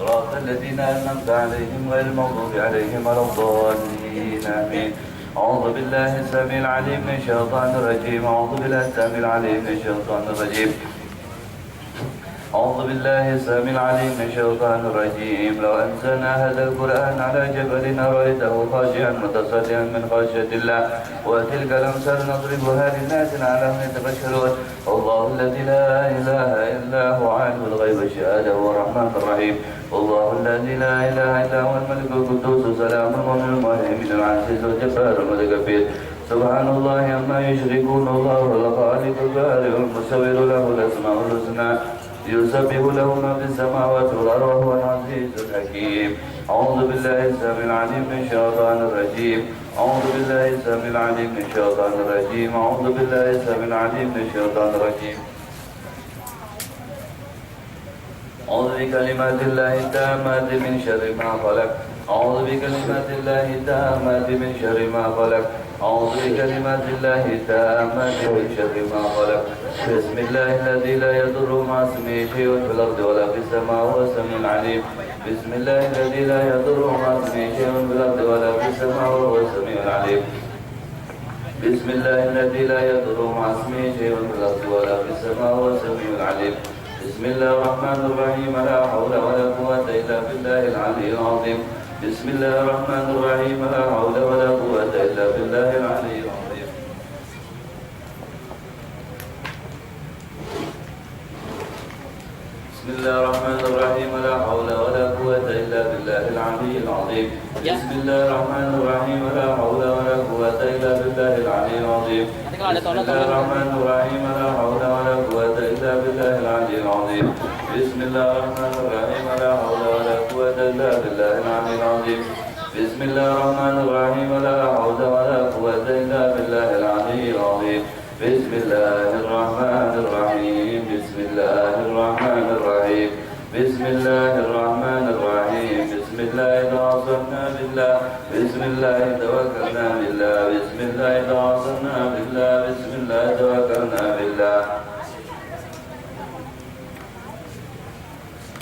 صراط الذين أنعمت عليهم غير المغضوب عليهم ولا الضالين آمين. أعوذ بالله السميع العليم من الشيطان الرجيم. أعوذ بالله السميع العليم من الشيطان الرجيم. أعوذ بالله السميع العليم من الشيطان الرجيم. لو أنزلنا هذا القرآن على جبل لرأيته خاشعا متصدعا من خشية الله وتلك الأمثال نضربها للناس لعلهم يتبشرون. الله الذي لا إله إلا هو عالم الغيب والشهادة هو الرحمن الرحيم. الله الذي لا إله إلا هو الملك القدوس السلام المؤمن المهيمن العزيز الجبار المتكبر. سبحان الله عما يشركون. الله هو الخالق البارئ المصور له الأسماء الحسنى يسبح له ما في السماوات والأرض وهو العزيز الحكيم. أعوذ بالله السميع العليم من الشيطان الرجيم. أعوذ بالله السميع العليم من الشيطان الرجيم. أعوذ بالله السميع العليم من الشيطان الرجيم. أعوذ بكلمات الله التامات من شر ما خلق. أعوذ بكلمات الله التامات من شر ما خلق. أعوذ بكلمات الله التامات من شر ما خلق. بسم الله الذي لا يضر مع اسمه شيء في الأرض ولا في السماء وهو السميع العليم. بسم الله الذي لا يضر مع اسمه شيء في الأرض ولا في السماء وهو السميع العليم. بسم الله الذي لا يضر مع اسمه شيء في الأرض ولا في السماء وهو السميع العليم. بسم الله الرحمن الرحيم. لا حول ولا قوة إلا بالله العلي العظيم. بسم الله الرحمن الرحيم. لا حول ولا قوة إلا بالله العلي العظيم. بسم الله الرحمن الرحيم. لا حول ولا قوة إلا بالله العلي العظيم. بسم الله الرحمن الرحيم. لا حول ولا قوة إلا بالله العلي العظيم. بسم الله الرحمن الرحيم. لا حول ولا قوة إلا بالله العلي العظيم. بسم الله الرحمن الرحيم. لا حول ولا قوة إلا بالله العلي العظيم. بسم الله الرحمن الرحيم. لا حول ولا قوة إلا بالله العلي العظيم. بسم الله الرحمن الرحيم. بسم الله الرحمن الرحيم. بسم الله الرحمن الرحيم. بسم الله توكلنا بالله. بسم الله توكلنا بالله. بسم الله توكلنا بالله. بسم الله توكلنا بالله.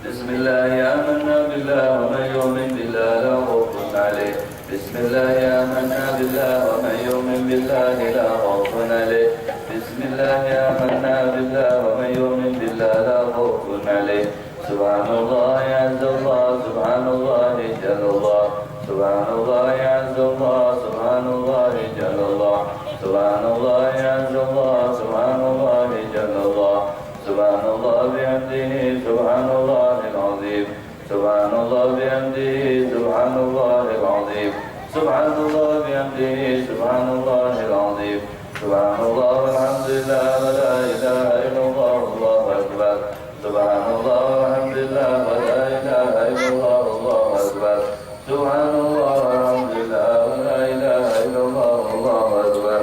بسم الله آمنا بالله ومن يؤمن بالله لا خوف عليه. بسم الله آمنا بالله ومن يؤمن بالله لا خوف عليه. بسم الله آمنا بالله ومن يؤمن بالله لا خوف عليه. سبحان الله عز الله. سبحان الله جل الله. سبحان الله عز الله. سبحان الله جل الله. سبحان الله عز الله. سبحان الله جل الله. سبحان الله بحمده. سبحان الله العظيم. سبحان الله بحمده. سبحان الله العظيم. سبحان الله بحمده. سبحان الله العظيم. سبحان الله والحمد لله ولا إله إلا الله والله أكبر. سبحان الله والحمد لله ولا إله إلا الله والله أكبر. سبحان الله والحمد لله ولا إله إلا الله والله أكبر.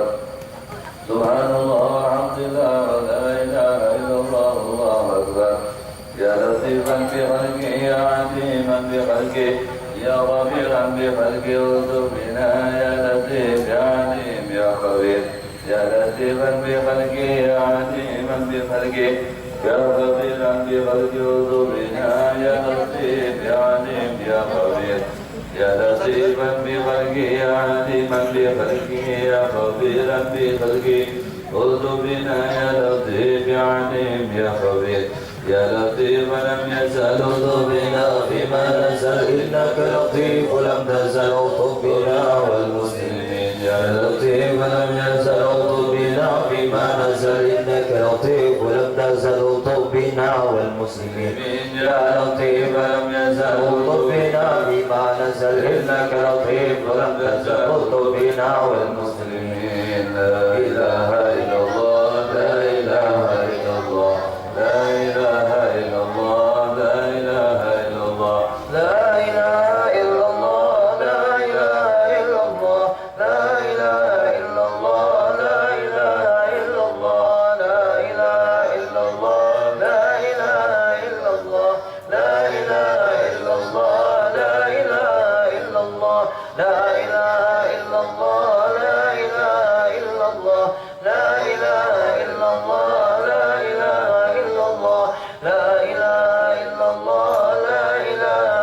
سبحان الله والحمد لله ولا إله إلا الله والله أكبر. يا لطيفا بخلقه يا عليما بخلقه يا غفيرا بخلقه ارزق بنا يا لطيف يا عليم يا خبير. يا لطيفا بخلقه يا عليما بخلقه يا خبيرا بخلقه ارزق بنا يا لطيف يا عليم يا خبير. يا لطيفا بخلقه يا عليما بخلقه يا خبيرا بخلقه ارزق بنا يا لطيف يا عليم يا خبير. يا لطيف لم يزل بنا فيما نزل إنك لطيف لم تزل بنا والمسلمين. يا لطيف لم يزل بنا فيما نزل إنك لطيف لم تزل بنا والمسلمين. يا لطيف لم يزل بنا فيما نزل إنك لطيف لم تزل بنا والمسلمين. لا إله إلا الله. لا إله إلا الله. لا إله إلا الله. لا إله إلا الله. لا إله إلا الله. لا إله إلا الله. لا إله إلا الله. لا إله إلا الله. لا إله إلا الله. لا إله إلا الله. لا إله إلا الله. لا إله إلا الله. لا إله إلا الله. لا إله إلا الله. لا إله إلا الله. لا إله إلا الله. لا إله إلا الله. لا إله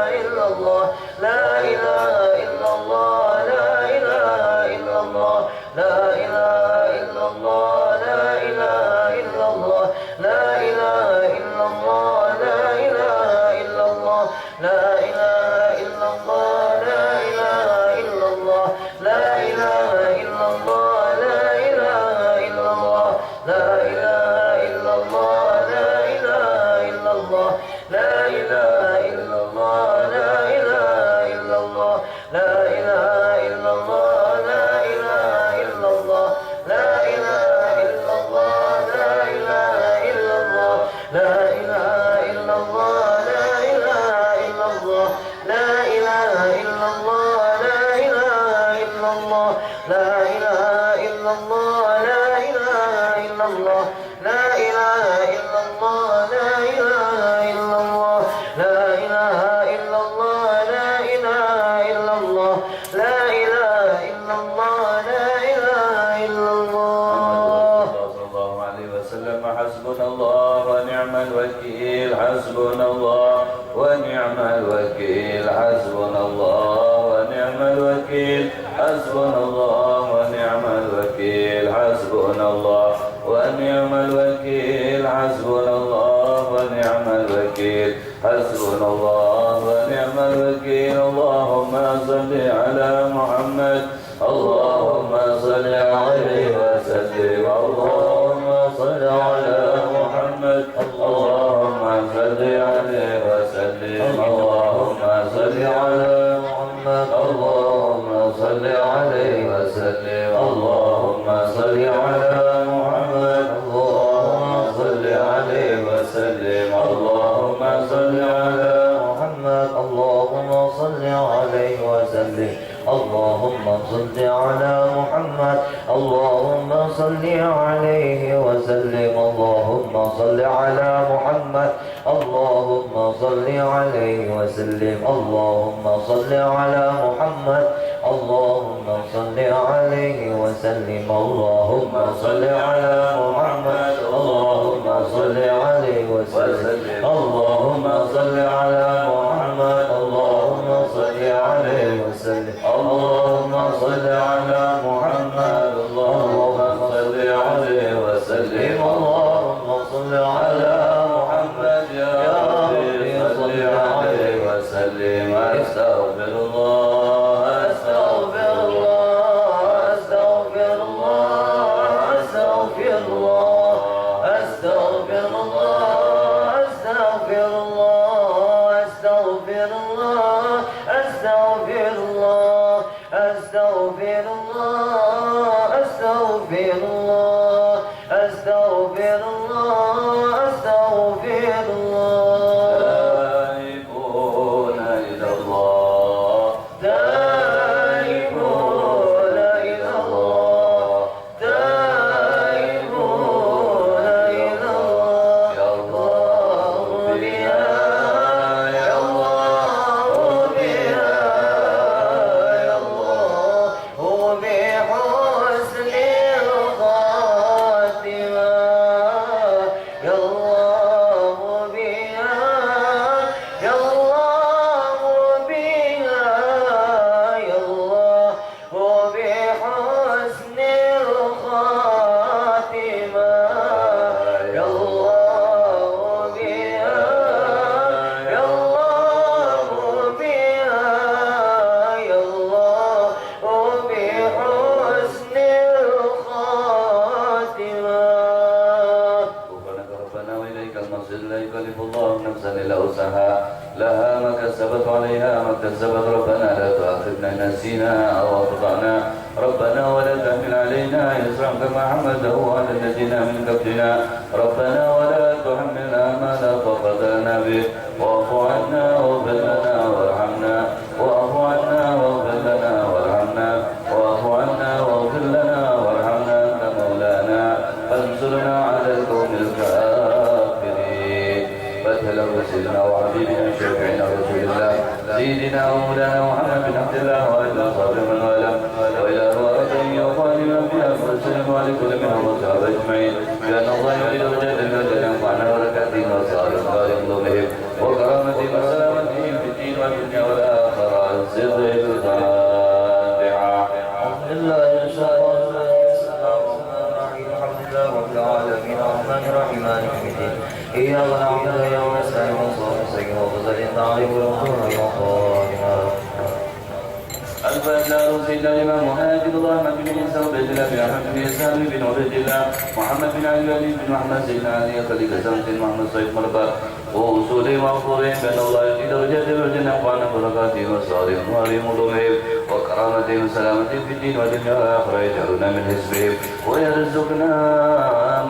الفاتحة سيدنا الإمام مهاجر الله أحمد بن عيسى وبيت الله بن أحمد بن إسحاق بن عبيد الله محمد بن علي بن محمد سيدنا علي خليفة زمن محمد صيد مربى وأصولهم وأخبرهم بأن الله يزيد درجاتهم والجنة وعن بركاتهم وصالحهم وعليهم ظلمهم وكرامتهم وسلامتهم في الدين والدنيا والآخرة يجعلنا من حزبهم ويرزقنا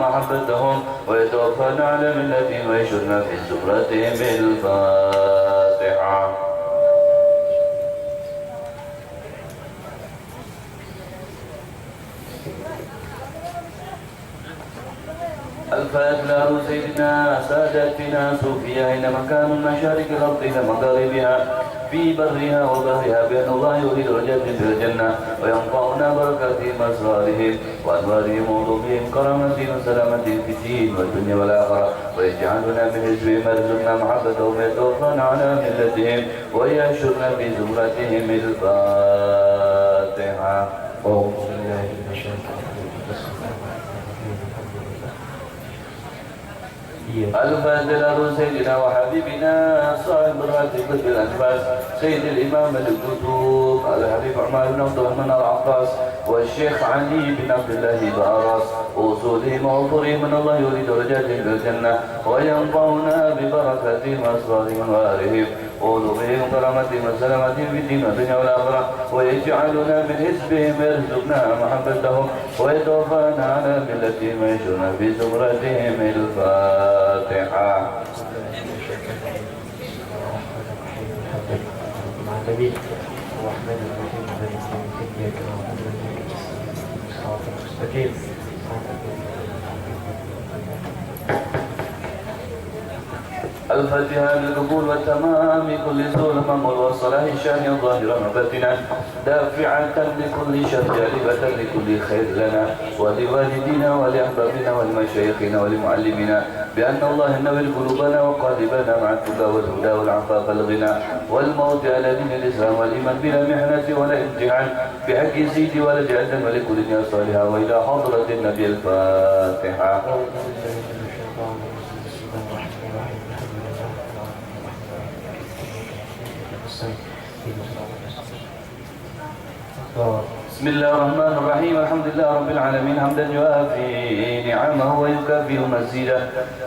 محبتهم ويتوفانا على ملتهم ويشرنا في زمرتهم. الفاتحة. الفاتحة سيدنا سادتنا صوفيا إنما كانوا من مشارق الأرض إلى مغاربها في برها وبحرها بأن الله يريد رجاء في الجنة وينفعنا بركاتهم أسرارهم وأنوارهم وعلومهم كرامتهم وسلامتهم في الدين والدنيا والآخرة ويجعلنا من حزبهم ويرزقنا محبتهم ويتوفانا على ملتهم ويحشرنا في زمرتهم. الفاتحة. أعوذ بالله من الشيطان الفاتحة سيدنا وحبيبنا صاحب الراتب بالأنفاس سيد الإمام الكتب الحبيب عمر بن عبد الرحمن العباس والشيخ علي بن عبد الله باراس أصولهم وأوفرهم من الله يريد درجاتهم في الجنة وينفعنا ببركاتهم وأسرارهم وآلهم وعلومهم وكرامتهم وسلامتهم في الدين والدنيا والآخرة ويجعلنا من حزبهم ويرزقنا محبتهم ويتوفانا على ملتهم ويشرنا في زمرتهم. الفاتحة. مع النبي الرحمن الرحيم مالك يوم الدين إياك نعبد وإياك نستعين صراط المستقيم الفاتحة للقبول والتمام كل سوء المأمول والصلاح الشان الظاهرة وباطنا دافعة لكل شر جالبة لكل خير لنا ولوالدينا ولأحبابنا ولمشايخنا ولمعلمنا بأن الله ينور قلوبنا وقالبنا مع التقى والهدى والعفاف والغنى والموت على دين الإسلام والإيمان بلا محنة ولا امتحان بحق سيدي ولجأة ولكل ناس صالحة وإلى حضرة النبي. الفاتحة. بسم الله الرحمن الرحيم الحمد لله رب العالمين حمدا يوافي نعمه ويكافئ مزيدا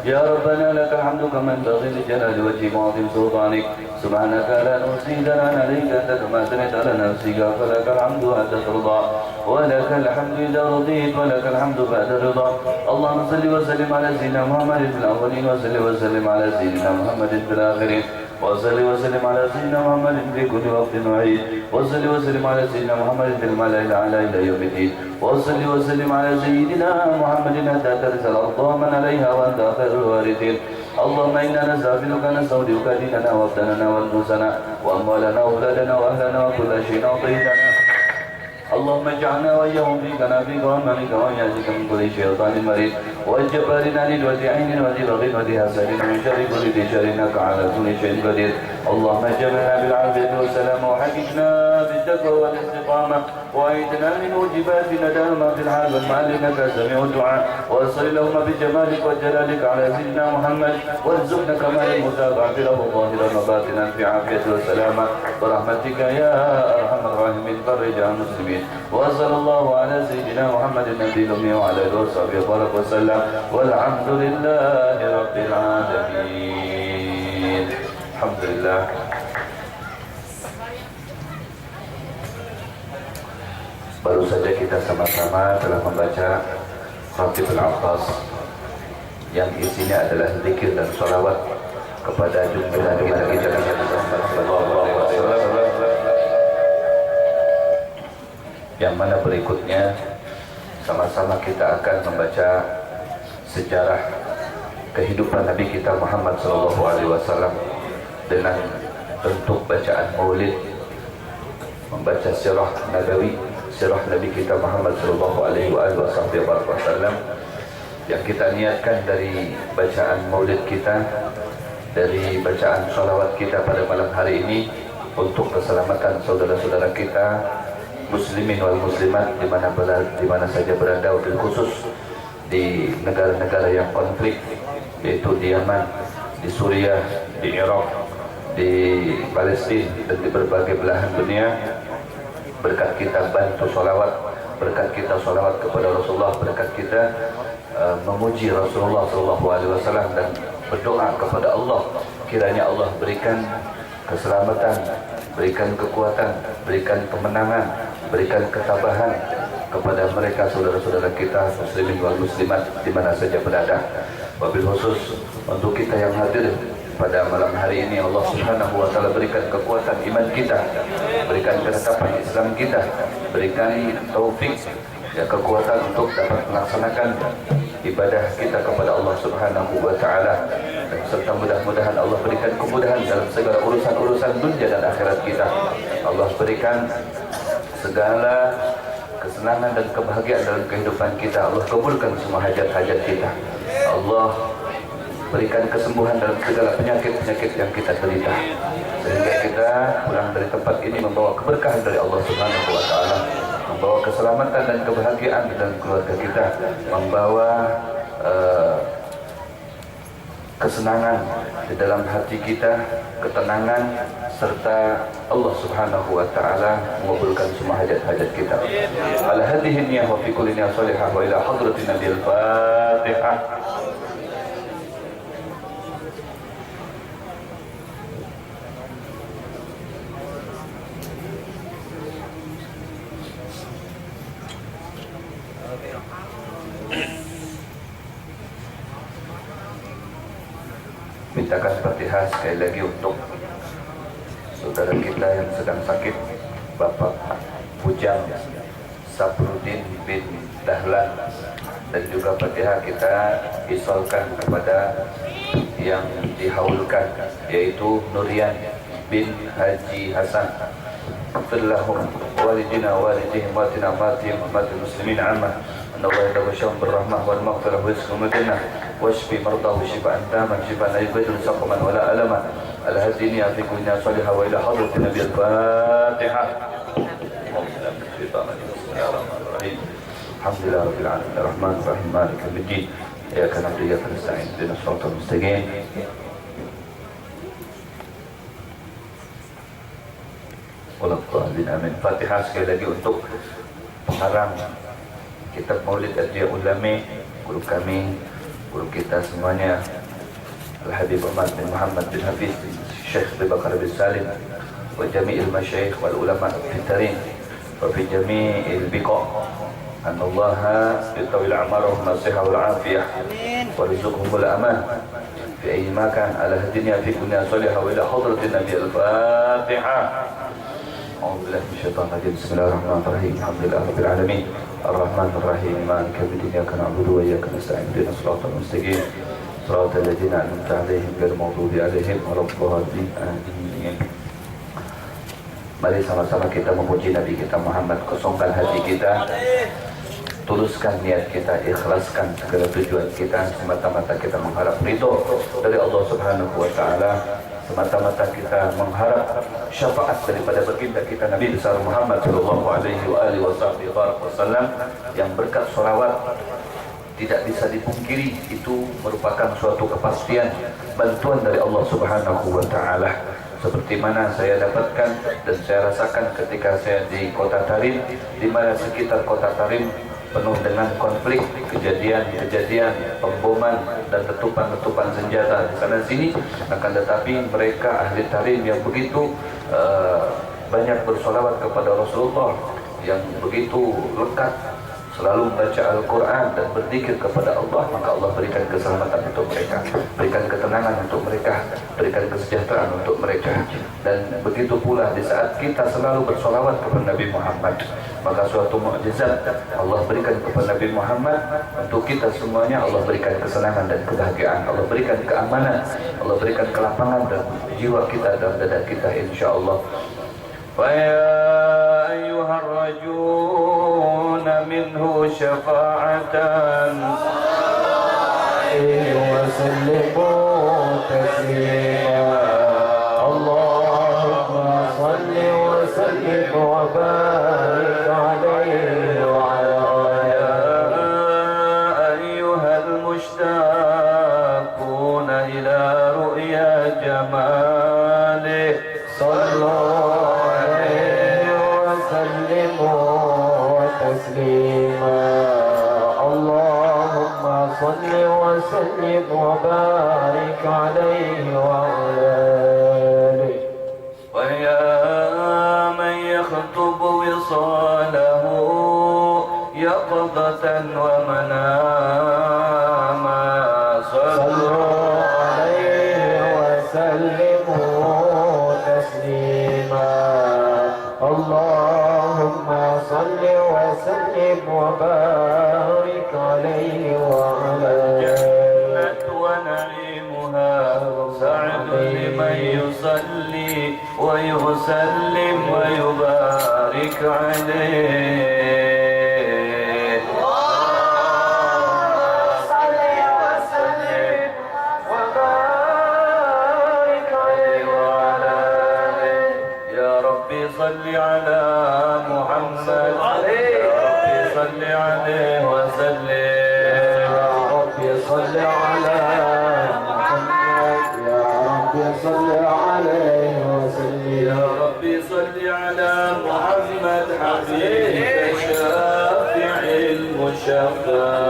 يا ربنا لك الحمد كما ينبغي لجلال وجهك وعظيم سلطانك سبحانك لا نحصي ثناء عليك أنت كما أثنيت على نفسك فلك الحمد حتى ترضى ولك الحمد إذا رضيت ولك الحمد بعد الرضا. اللهم صل وسلم على سيدنا محمد في الأولين وصل وسلم على سيدنا محمد في الآخرين وصل وسلم على سيدنا محمد في كل وقت وعيد وصل وسلم على سيدنا محمد في الملأ الأعلى إلى يوم الدين وصل وسلم على سيدنا محمد حتى ترث الأرض ومن عليها وأنت خير الوارثين. اللهم إنا نستغفرك نستودعك ديننا وابداننا ونفوسنا وأموالنا وأولادنا وأهلنا وكل شيء أعطيتنا. اللهم اجعلنا وإياهم في كنافك وأمامك وإياك من كل شيطان مريض والجبار عنيد وذي عين وذي بغي وذي حسد من شر كل ذي شر إنك على كل شيء قدير. اللهم اجعلنا بالعافية والسلام وحققنا بالتقوى والاستقامة وأعيذنا من موجبات ندامة في الحال والمال إنك سميع الدعاء. وصل اللهم بجمالك وجلالك على سيدنا محمد وارزقنا كمال المتابعة له ظاهرا وباطنا في عافية وسلامة برحمتك يا أرحم الراحمين. فرج عن المسلمين. وصلى الله على سيدنا محمد النبي الأمي وعلى آله وصحبه وبارك وسلم والحمد لله رب العالمين. الحمد لله. Baru saja kita sama-sama telah membaca Khatibul Abbas yang isinya adalah zikir dan sholawat kepada junjungan kita Nabi Muhammad sallallahu alaihi wasallam. Yang mana berikutnya sama-sama kita akan membaca sejarah kehidupan Nabi kita Muhammad sallallahu alaihi wasallam dengan bentuk bacaan maulid, membaca sirah nabawi, sirah Nabi kita Muhammad sallallahu alaihi wasallam yang kita niatkan dari bacaan maulid kita, dari bacaan sholawat kita pada malam hari ini untuk keselamatan saudara-saudara kita muslimin wal muslimat di mana saja berada, wabil khusus di negara-negara yang konflik, yaitu di Yaman, di Suriah, di Irak, di Palestina dan di berbagai belahan dunia. berkat kita bantu sholawat, berkat kita sholawat kepada Rasulullah, berkat kita memuji Rasulullah SAW dan berdoa kepada Allah, kiranya Allah berikan keselamatan, berikan kekuatan, berikan kemenangan, berikan ketabahan kepada mereka saudara-saudara kita muslimin wal muslimat di mana saja berada. Wabil khusus untuk kita yang hadir pada malam hari ini, Allah Subhanahu wa taala berikan kekuatan iman kita, berikan ketetapan Islam kita, berikan taufik ya, kekuatan untuk dapat melaksanakan ibadah kita kepada Allah Subhanahu wa taala, dan serta mudah-mudahan Allah berikan kemudahan dalam segala urusan-urusan dunia dan akhirat kita. Allah berikan segala kesenangan dan kebahagiaan dalam kehidupan kita. Allah kabulkan semua hajat-hajat kita. Allah berikan kesembuhan dalam segala penyakit-penyakit yang kita derita, sehingga kita pulang dari tempat ini membawa keberkahan dari Allah Subhanahu wa taala, membawa keselamatan dan kebahagiaan dalam keluarga kita, membawa kesenangan di dalam hati kita, ketenangan, serta Allah Subhanahu wa taala mengabulkan semua hajat-hajat kita. Ala hadhihi niyyah wa fi kulli niyyah salihah wa ila hadratin Nabil Fatihah. Mintakan Fatihah sekali lagi untuk saudara kita yang sedang sakit, Bapak Bujang Saprudin bin Dahlan, dan juga Fatihah kita isolkan kepada yang dihaulkan, yaitu Nurian bin Haji Hasan. Allahumma walidina walidihim watina matihim matil muslimin amma anna Allah yatawasyahum birrahmah wal maghfirah wa yuskum jannah washfi mardahu shifaan taman shifaan la yubadilu saqaman wala alaman ala hadini afikunna salihah wa ila hadratin Nabil Fatihah. Bismillahirrahmanirrahim. Alhamdulillah rabbil alamin arrahmanir rahim maliki yaumiddin iyyaka na'budu wa iyyaka nasta'in ihdinas siratal mustaqim. Wallahualam. Amin. Fatihah sekali lagi untuk pengarang kitab Maulid Adiyah Ulami, guru kami, guru kita semuanya, Al-Habib Ahmad bin Muhammad bin Hafiz, Syekh Abu Bakar bin Salim, wa jami'il masyayikh wal ulama fitarin, wa fi jami'il biqa'. Anallaha yutawil amarahum nasiha wal afiyah wa rizquhumul aman fi ayyi makan ala hadiniya fi dunya salihah wa ila hadratin Nabi al-Fatihah. A'udzubillahi minasyaitonir rajim. Bismillahirrahmanirrahim. Alhamdulillahi rabbil alamin. Arrahmanir rahim. Maliki yaumiddin. Iyyaka na'budu wa iyyaka nasta'in. Ihdinas siratal mustaqim. Siratal ladzina an'amta 'alaihim ghairil maghdubi 'alaihim waladdallin. Amin. Mari sama-sama kita memuji Nabi kita Muhammad, kosongkan hati kita, tuluskan niat kita, ikhlaskan segala tujuan kita, semata-mata kita mengharap ridho dari Allah Subhanahu wa taala, semata-mata kita mengharap syafaat daripada baginda kita Nabi besar Muhammad sallallahu alaihi wasallam, yang berkat sholawat tidak bisa dipungkiri itu merupakan suatu kepastian bantuan dari Allah Subhanahu wa taala. Seperti mana saya dapatkan dan saya rasakan ketika saya di kota Tarim, di mana sekitar kota Tarim penuh dengan konflik, kejadian-kejadian, pemboman dan letupan-letupan senjata di sana sini. Akan tetapi mereka ahli Tarim yang begitu banyak bersolawat kepada Rasulullah, yang begitu lekat selalu membaca Al-Quran dan berzikir kepada Allah, maka Allah berikan keselamatan untuk mereka, berikan ketenangan untuk mereka, berikan kesejahteraan untuk mereka. Dan begitu pula di saat kita selalu bersolawat kepada Nabi Muhammad, maka suatu mukjizat Allah berikan kepada Nabi Muhammad untuk kita semuanya. Allah berikan kesenangan dan kebahagiaan, Allah berikan keamanan, Allah berikan kelapangan dan jiwa kita dan dada kita, insyaAllah. Wa ya ayyuhar rajun minhu syafa'atan wa sallimu taslima. Allahumma salli wa sallim wa barik alaihi wa ala ya ayyuhal mushtaquna ila ru'ya jamalih sallallahu alaihi wa sallim تسليما اللهم صل وسلم وبارك عليه وعلى آله ويا من يخطب وصاله يقظة ومناما صلوا عليه وسلموا تسليما اللهم صل وسلم وبارك عليه وعلى الجنة ونعيمها سعد لمن يصلي ويسلم ويبارك عليه صل على محمد يا رب صل عليه وسلم يا رب صل على محمد يا رب صل عليه وسلم يا رب صل على محمد حبيب الشافع المشفع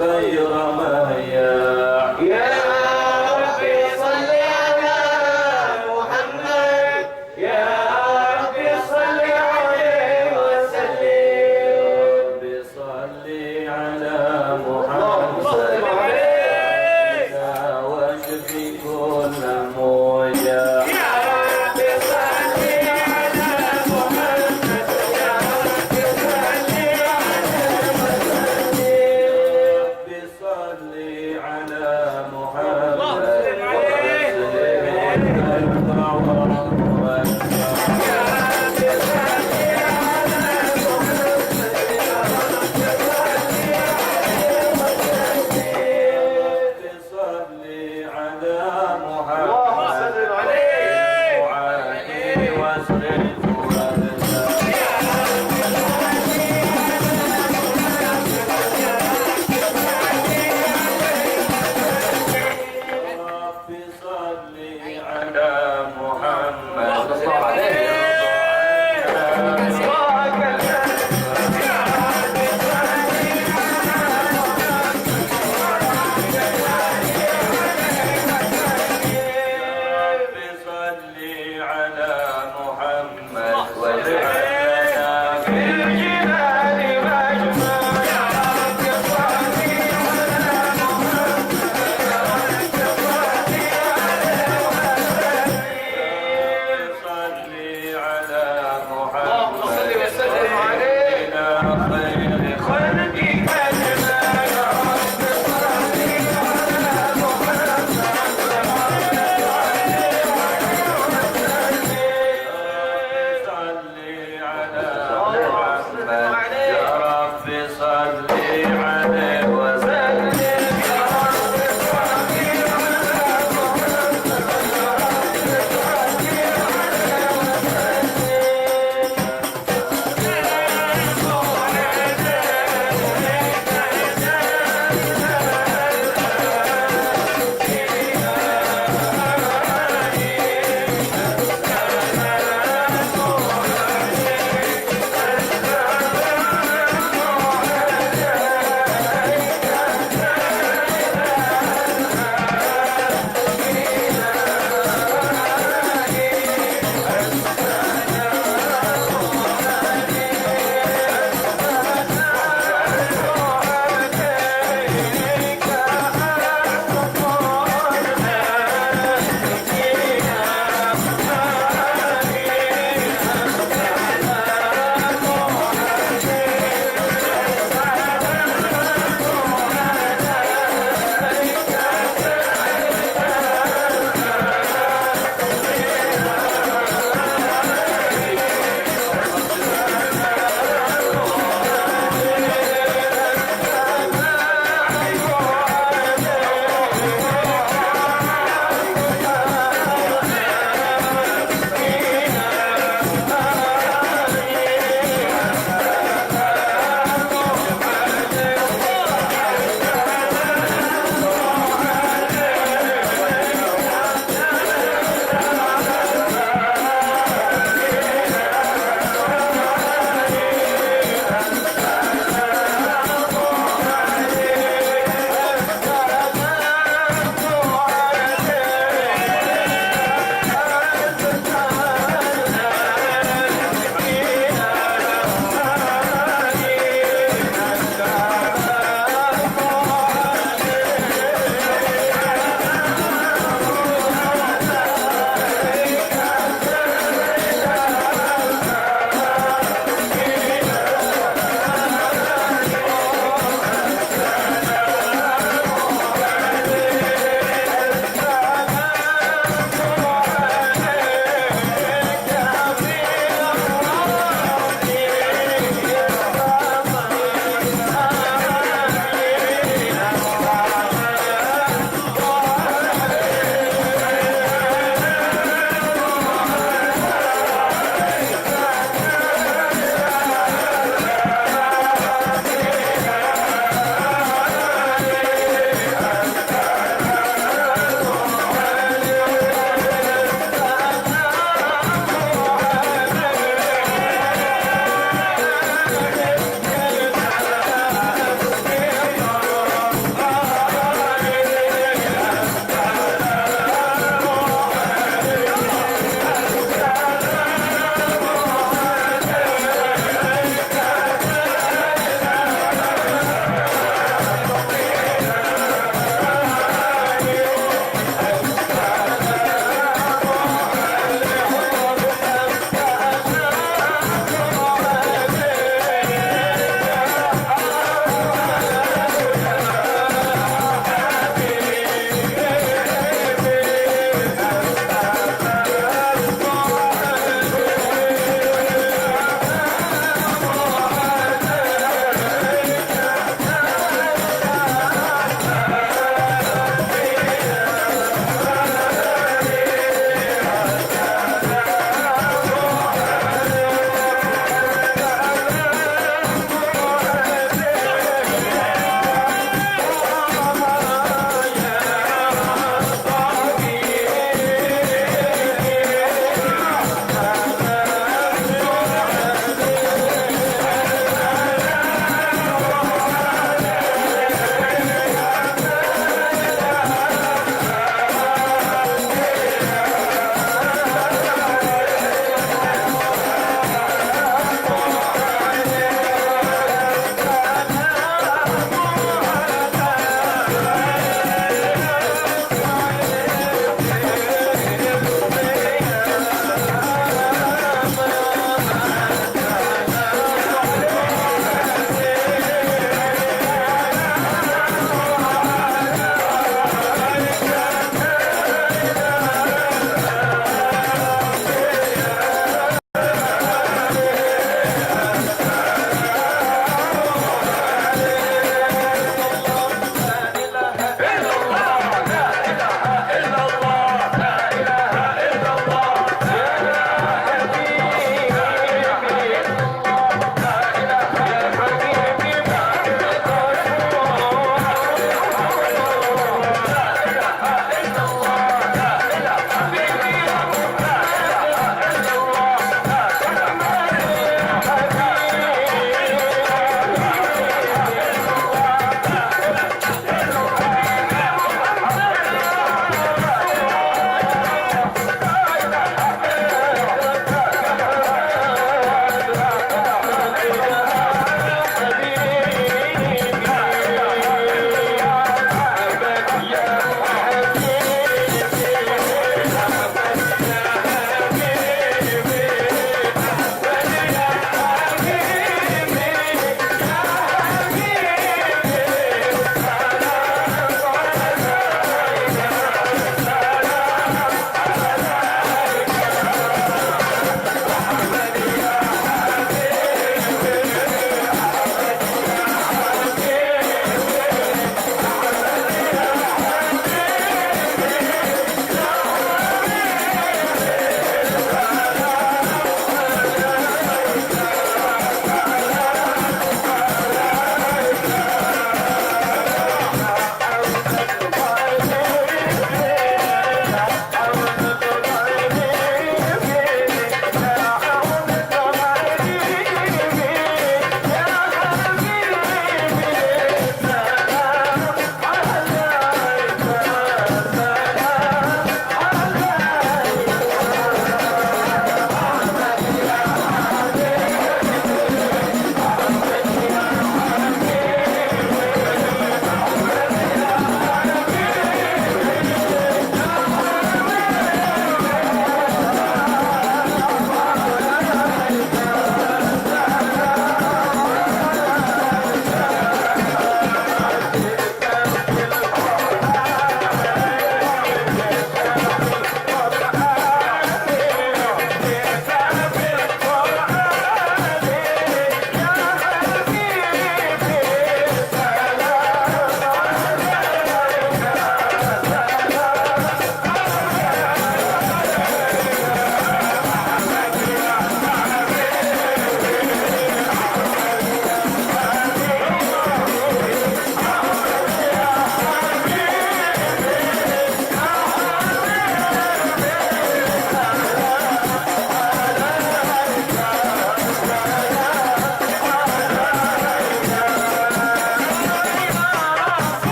خير ما يا رب صل على محمد يا رب صل عليه وسلم يا رب صل على محمد واشفي كل موجع محمد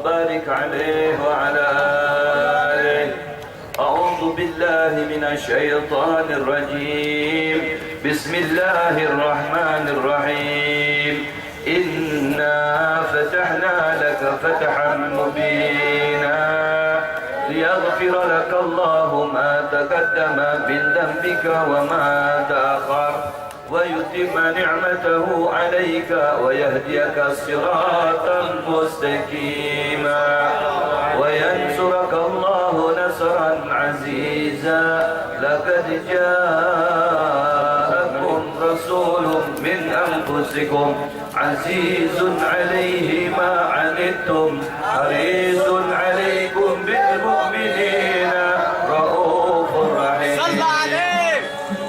وبارك عليه وعلى آله. أعوذ بالله من الشيطان الرجيم. بسم الله الرحمن الرحيم. إنا فتحنا لك فتحا مبينا ليغفر لك الله ما تقدم من ذنبك وما تأخر ويتم نعمته عليك ويهديك صراطا مستقيما وينصرك الله نصرا عزيزا. لقد جاءكم رسول من أنفسكم عزيز عليه ما عنتم حريص عليكم بالمؤمنين رؤوف رحيم.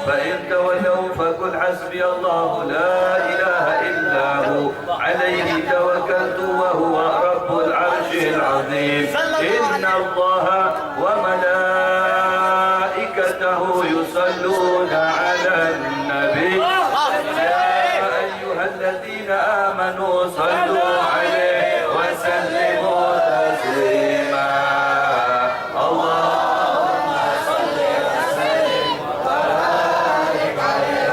فإن تولوا فقل حسبي الله لا إله إلا هو عليه توكلت وهو رب العرش العظيم. إن الله وملائكته يصلون على النبي يا أيها الذين آمنوا صلوا عليه وسلموا تسليما. اللهم صل وسلم وبارك عليه.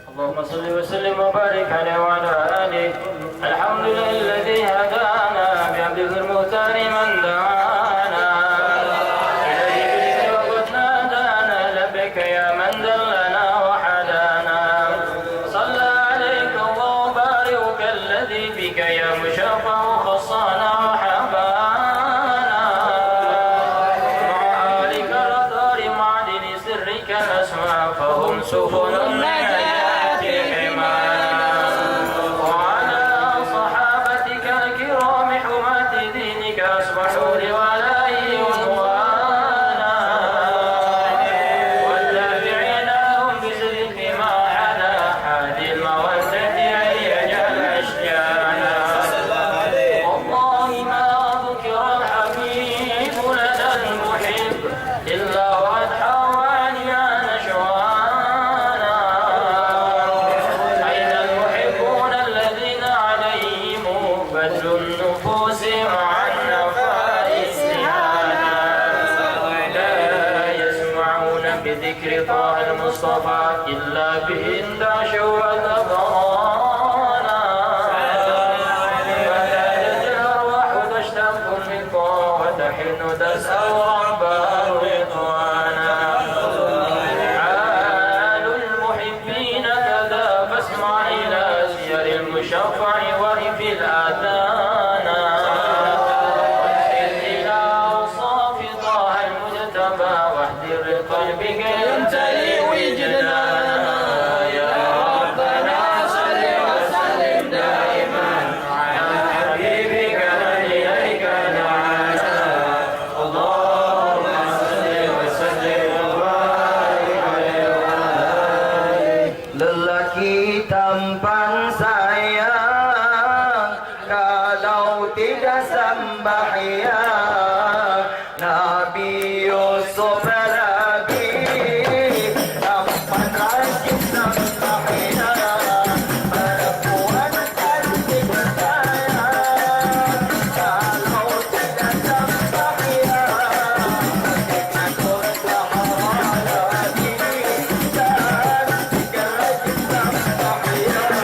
اللهم صل وسلم وبارك عليه وعلى آله. الحمد لله الذي هدانا بعبده المختار من دعانا إليه بالذكر وقد نادانا لبيك يا من دلنا وحدانا. صلى عليك الله بارك الذي بك يا مشفع خصانا وحبانا مع آلك الأطهار معدن سرك الأسماء فهم سفن النجاة حمانا وعلى صحابتك الكرام حماة دينك أصبحوا لولائي عنوانا والتابعين لهم بسر بما حدا حاد المودة أن يجعل أشجانا. والله ما ذكر الحبيب لدى المحب إلا وقد حواني نشوانا. أين المحبون الذين عليهم بذل النفوس مع النفاء استهانا. لا يسمعون بذكر طه المصطفى إلا به اندعشوا وتبرانا. فزادت الأرواح تشتاق اللقاء وتحن تسأل ربها رضوانا. حال المحبين كذا فاسمع إلى سير المشفع وهب الآذانا. وانحل إلى أوصاف طه المجتبى واحذر قلبك يمتلئ وجدانا. يا ربنا صل وسلم دائما على حبيبك إليك دعانا. اللهم صل وسلم وبارك عليه وعلى آله. Lelaki tampan sayang kalau tidak sembahyang. Nabi Yusuf lagi tampan rajin sembahyang. Perempuan cantik sayang kalau tidak sembahyang. Aku telah lagi dan rajin sembahyang.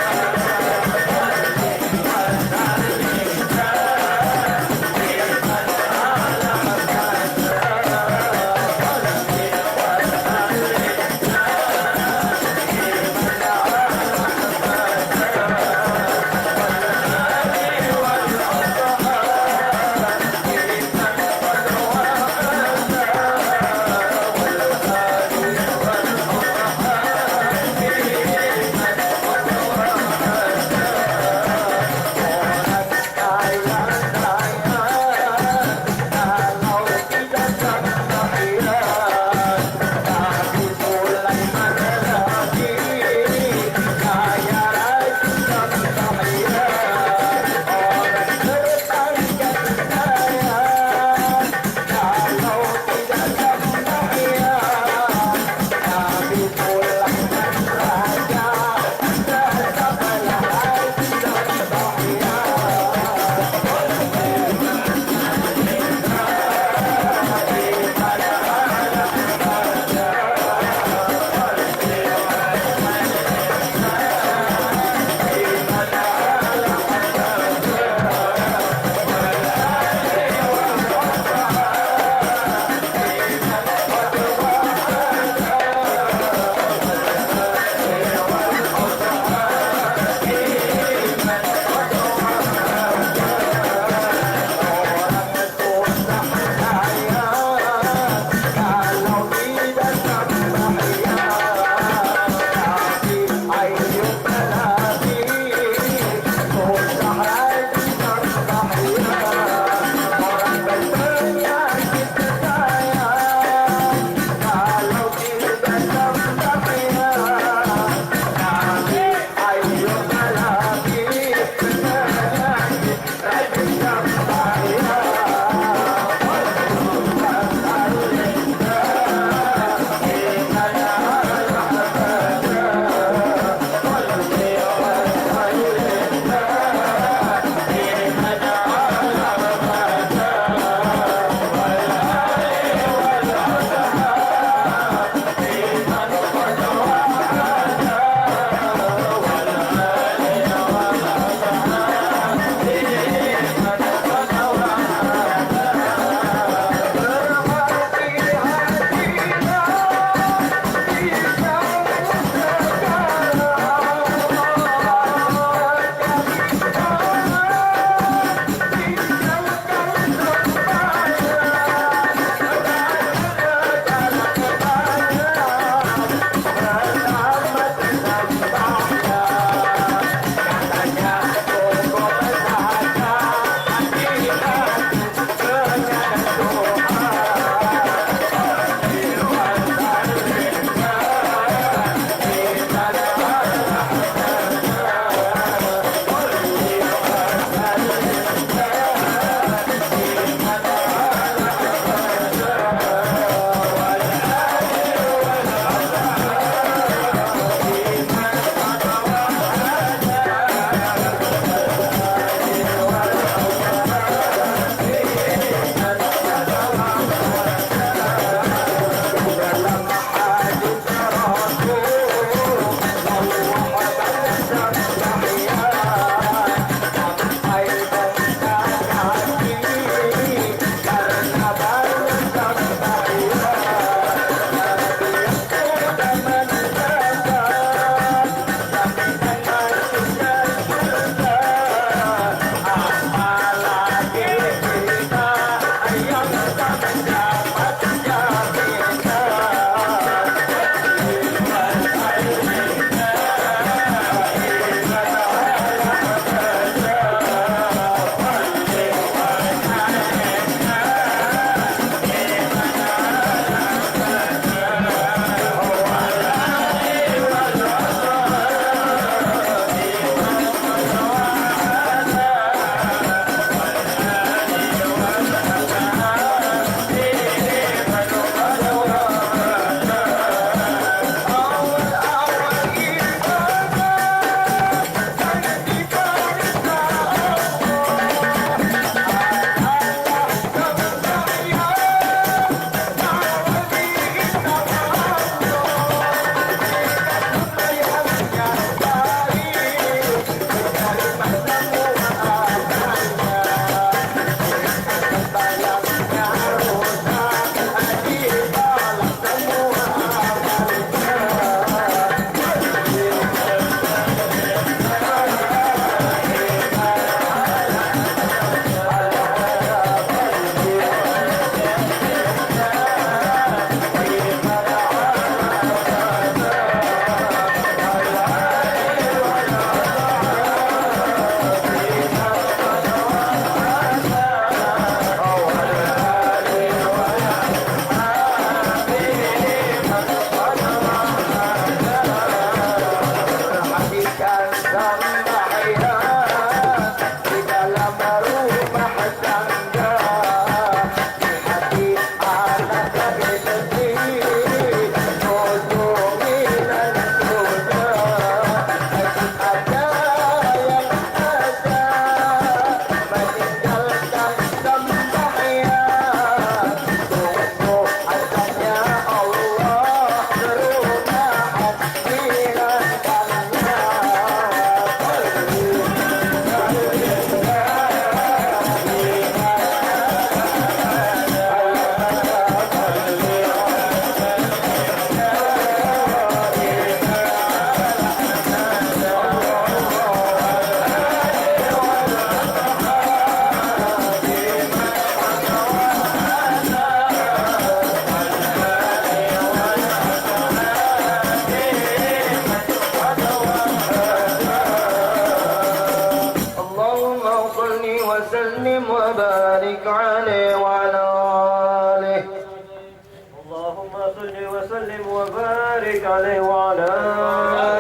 وبارك عليه وعلى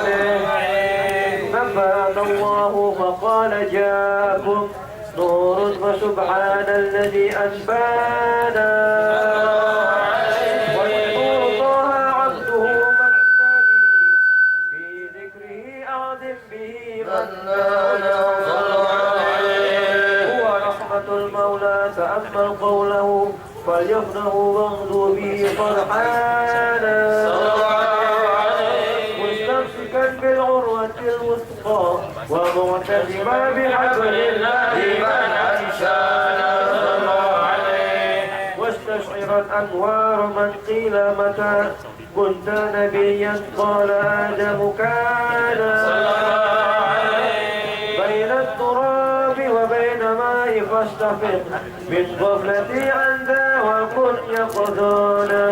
آله. فبعث الله فقال جاءكم نور فسبحان الذي أنبانا ويقول الله عبده من في ذكره أعظم به منانا هو رحمة المولى تأمل قوله فليفنه واغدوا به فرحانا مستمسكا بالعروة الوثقى ومعتزما بحبل الله من أنشانا واستشعرت أنوار من قيل متى كنت نبيا قال آدم كان بين التراب وبين ماء فاستفق من غفلتي عن ذا وكن يقظانا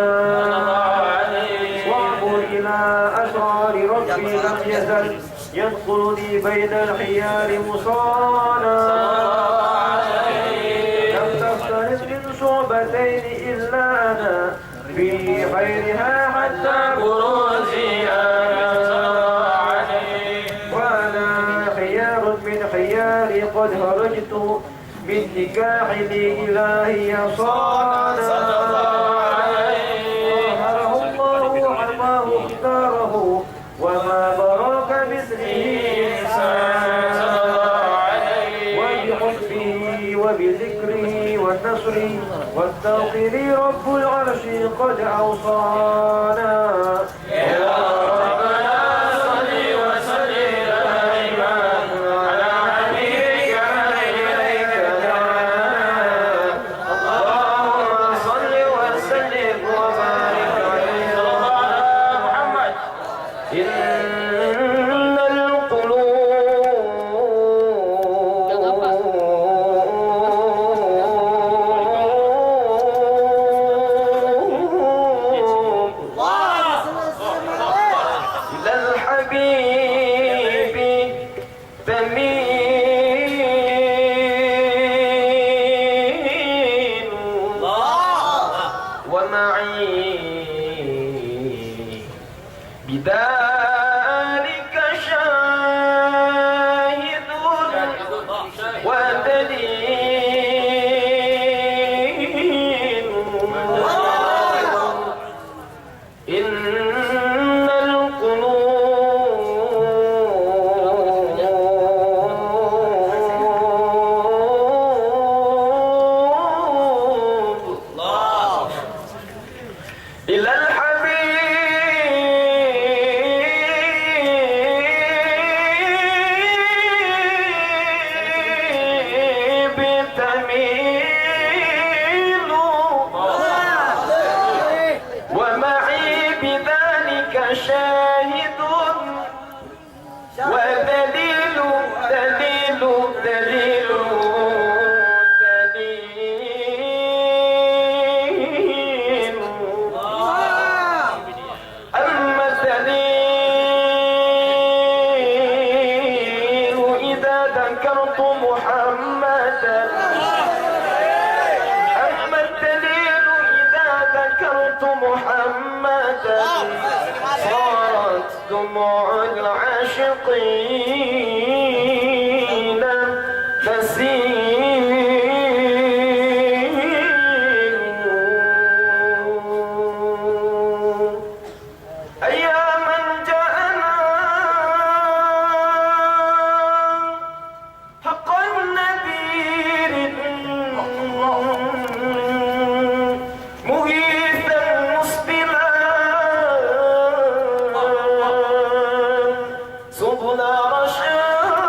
واعبد إلى أسرار ربي لم يزل يدخلني بين الحيال مصانا لم تفترق من صعبتين إلا أنا في خيرها حتى بروزي وأنا خيار من خياري قد خرجت من نكاح لي إلهي صانا ظهره الله حماه اختاره وما براك مثله إنسان وبحبه وبذكره والنصر والتوقير رب العرش قد أوصانا يا ربنا صل وسلم دائما على حبيبك إليك دعانا اللهم صل وسلم وبارك عليه محمد إن القلوب للحبيب تميل ومعي بذلك شاهد ودليل إن إلى الحبيب تميل ومعي بذلك شاهد ودليل دليل دليل أما الدليل إذا ذكرت محمدا أما الدليل إذا ذكرت محمدا صارت دموع العاشقين تسيل أيا من جاءنا حق النذير مغيثا مسبلا سبل رشاد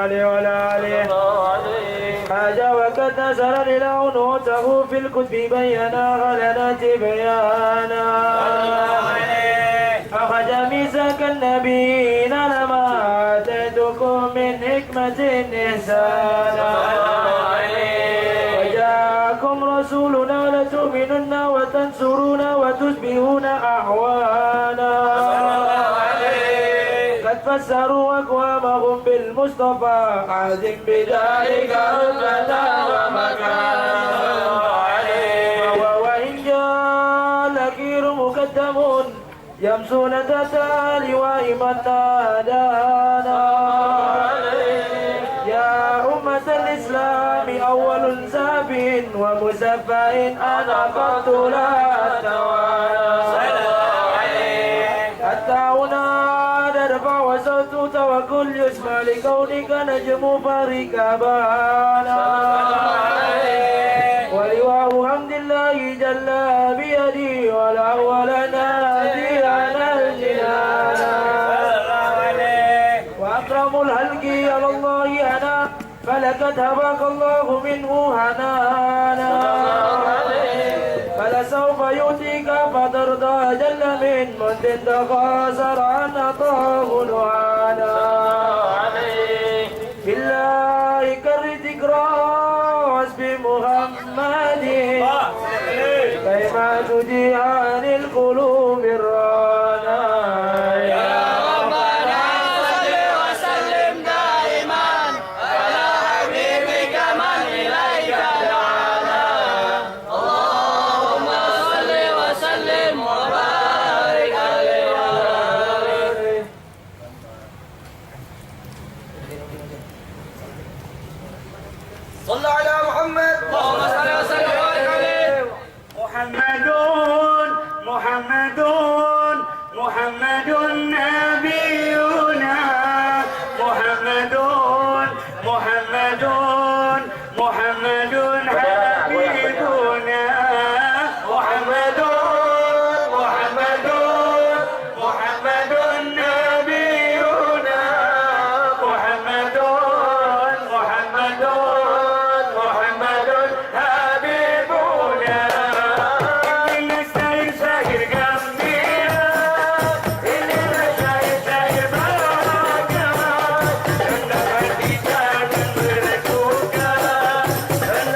عليه وعلى آله حاجة وقد نزل للعنوته في الكتب بينا غلنا تبيانا أخذ ميثاق النبيين لما آتيتكم من حكمة إحسانا وجاءكم رسولنا لتؤمنن وتنصرون وتشبهون أحوانا قد فسروا أقوامهم بالمصطفى عازم بذلك رتبة ومكانا وإن جاء الأخير مقدم يمشون ذات لواء من نادانا يا أمة الإسلام أول ساب ومسفى أنا قد لا أتوانا حتى هنا نرفع وصوت توكل يسمع لكونك نجم فركبانا ولواء حمد الله جل بيدي والأول نادي على الجنان وأكرم الهلق على الله أنا فلقد هبك الله منه هنانا فلسوف يؤتيك فترضى جل من تقاصر عن أطاه نعانا بالله كرت إكراس بمحمد كيما تجي عن القلوب الرانا يا ربنا صل وسلم دائما على حبيبك من إليك دعانا اللهم صل وسلم وبارك عليه صلى على محمد اللهم صل وسلم وبارك عليه محمد محمد محمد نبينا محمد محمد محمد حبيبنا محمد محمد محمد نبينا محمد محمد محمد حبيبنا إن ساير ساير جنبينا إن ساير ساير بلاغنا إن خديجة بركوكا إن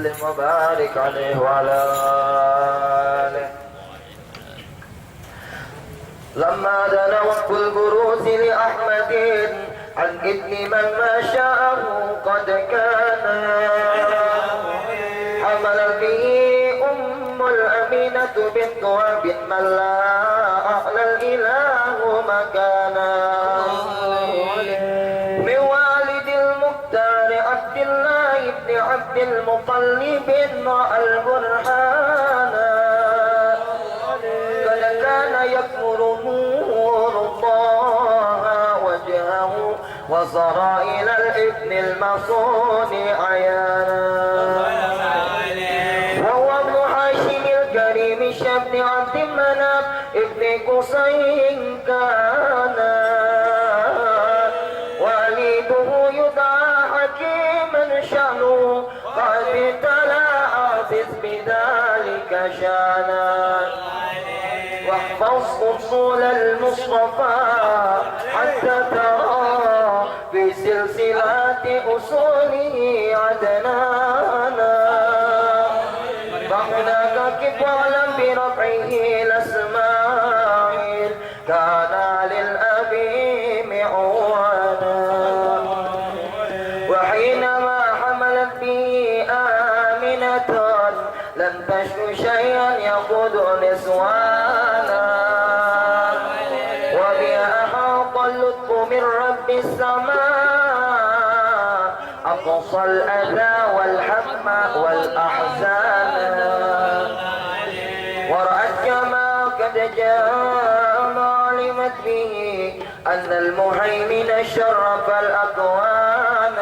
وسلم وبارك عليه وعلى آله. لما دنا وقت البروز لأحمد عن إذن من ما شاءه قد كان حمل به أم الأمينة بنت وهب من لا أعلى الإله مكانا من والد المختار عبد الله بن عبد المطلب رأى البرهان قد كان يكبر نور الله وجهه وصار إلى الابن المصون عيانا وهو ابن هاشم الكريم شبن عبد مناف ابن قصي كان والده يدعى حكيما شأنه قد ابتلى عزيز بذلك شانا واحفظ أصول المصطفى حتى ترى في سلسلة أصوله عدنانا بعدك كف واعلم برفعه الأسماعيل كان للأبي معوانا وحينما حملت به آمنة لم تشك شيئا يقود نسوانا وبها أحاط اللطف من رب السماء أقصى الأذى والحم والأحزان ورأت كما قد جاء علمت به أن المهيمن شرف الأكوان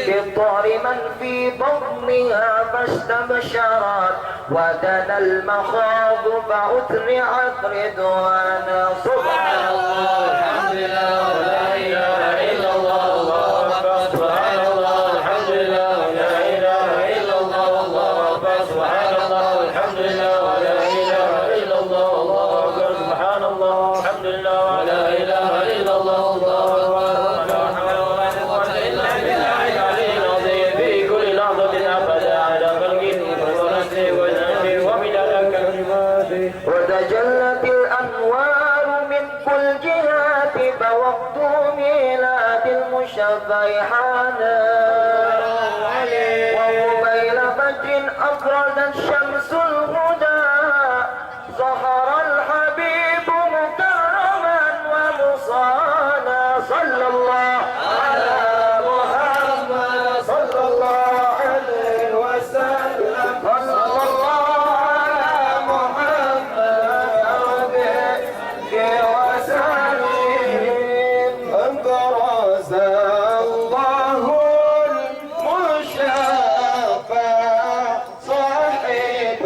بالطهر من في بطنها فاستبشرت ودنا المخاض فأترعت رضوانا سبحان الله الحمد لله ولا إله إلا الله الله أكبر سبحان الله الحمد لله ولا إله إلا الله الله أكبر سبحان الله الحمد لله ولا إله إلا الله الله أكبر سبحان الله الحمد لله ولا إله إلا الله الله أكبر لا حول ولا قوة إلا بالله العلي العظيم في كل لحظة أبدا على خلقه ونفسه ونعمه ومداد كلماته وتجلت الأنوار من كل جهات فوقت ميلاد المشفع حانا وقبيل فجر أفردت شمس الهدى ظهر الحبيب مكرما ومصانا صلى الله على محمد صلى الله عليه وسلم صلى الله على محمد وسلم انقرز الله المشفع صاحب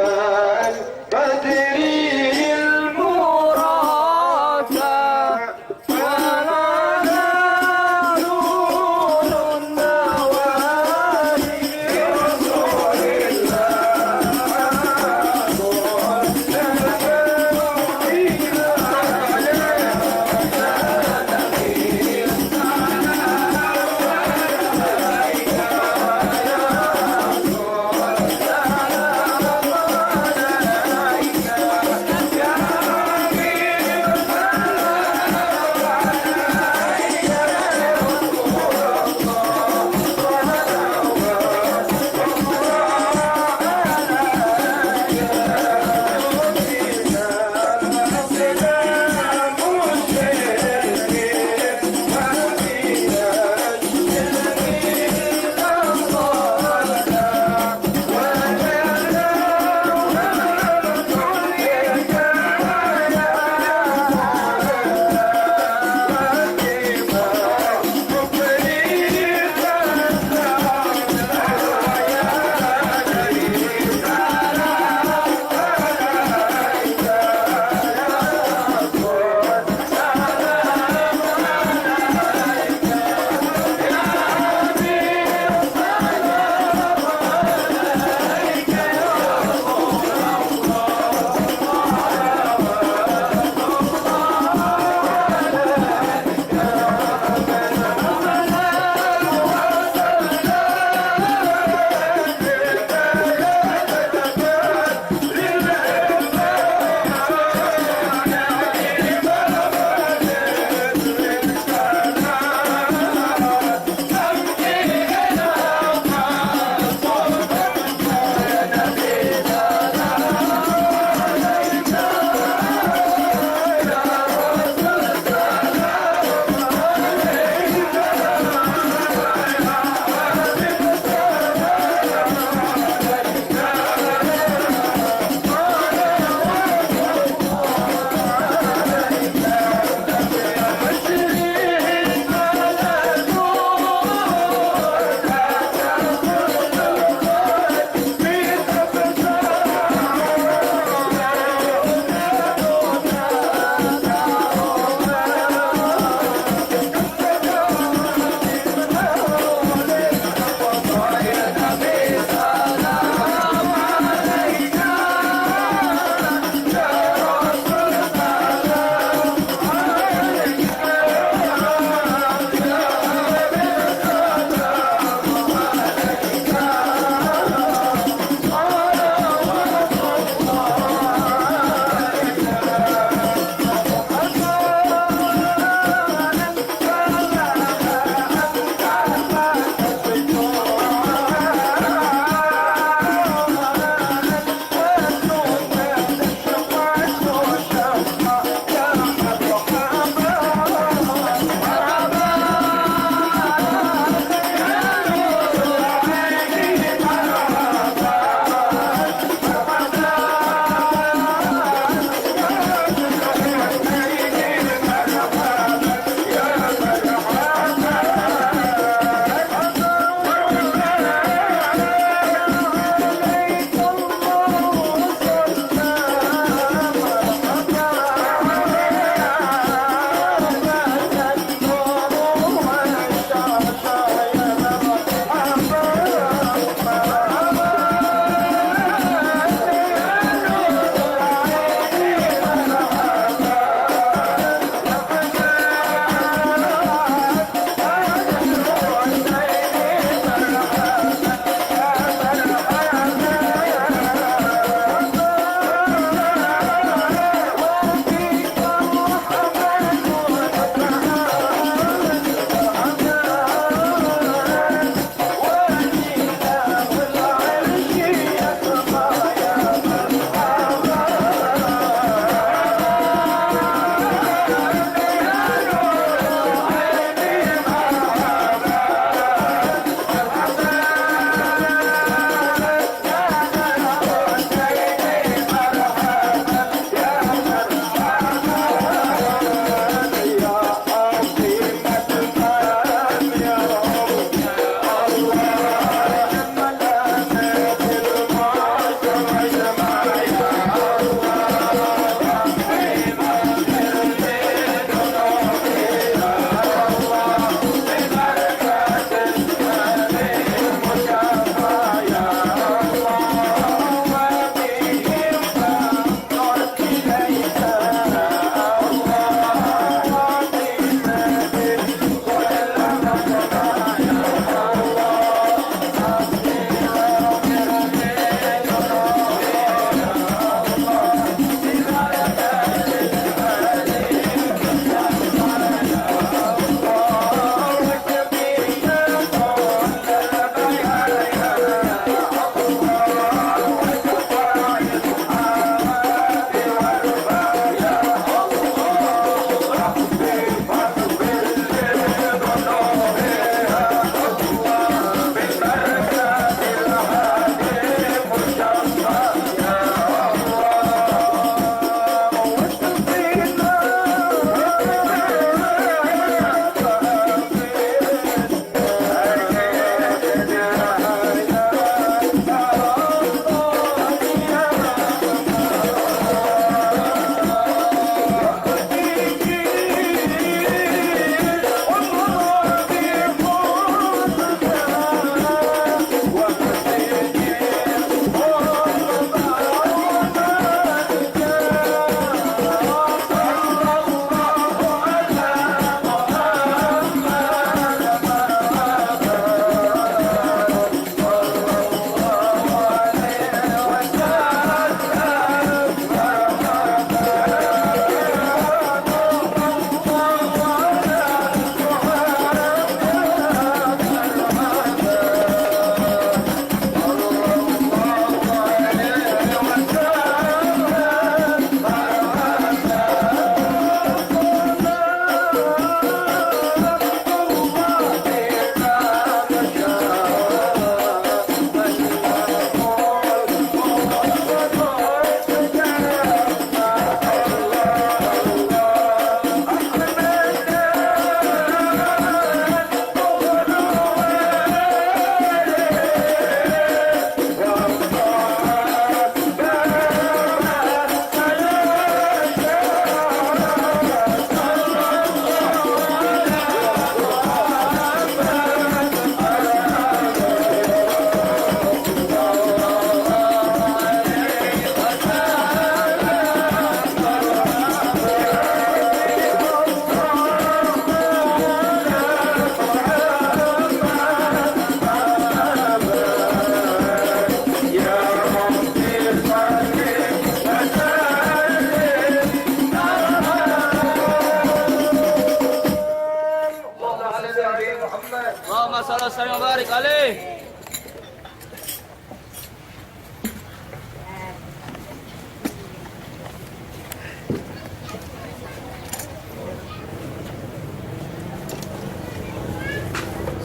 الله وسلم وبارك عليه.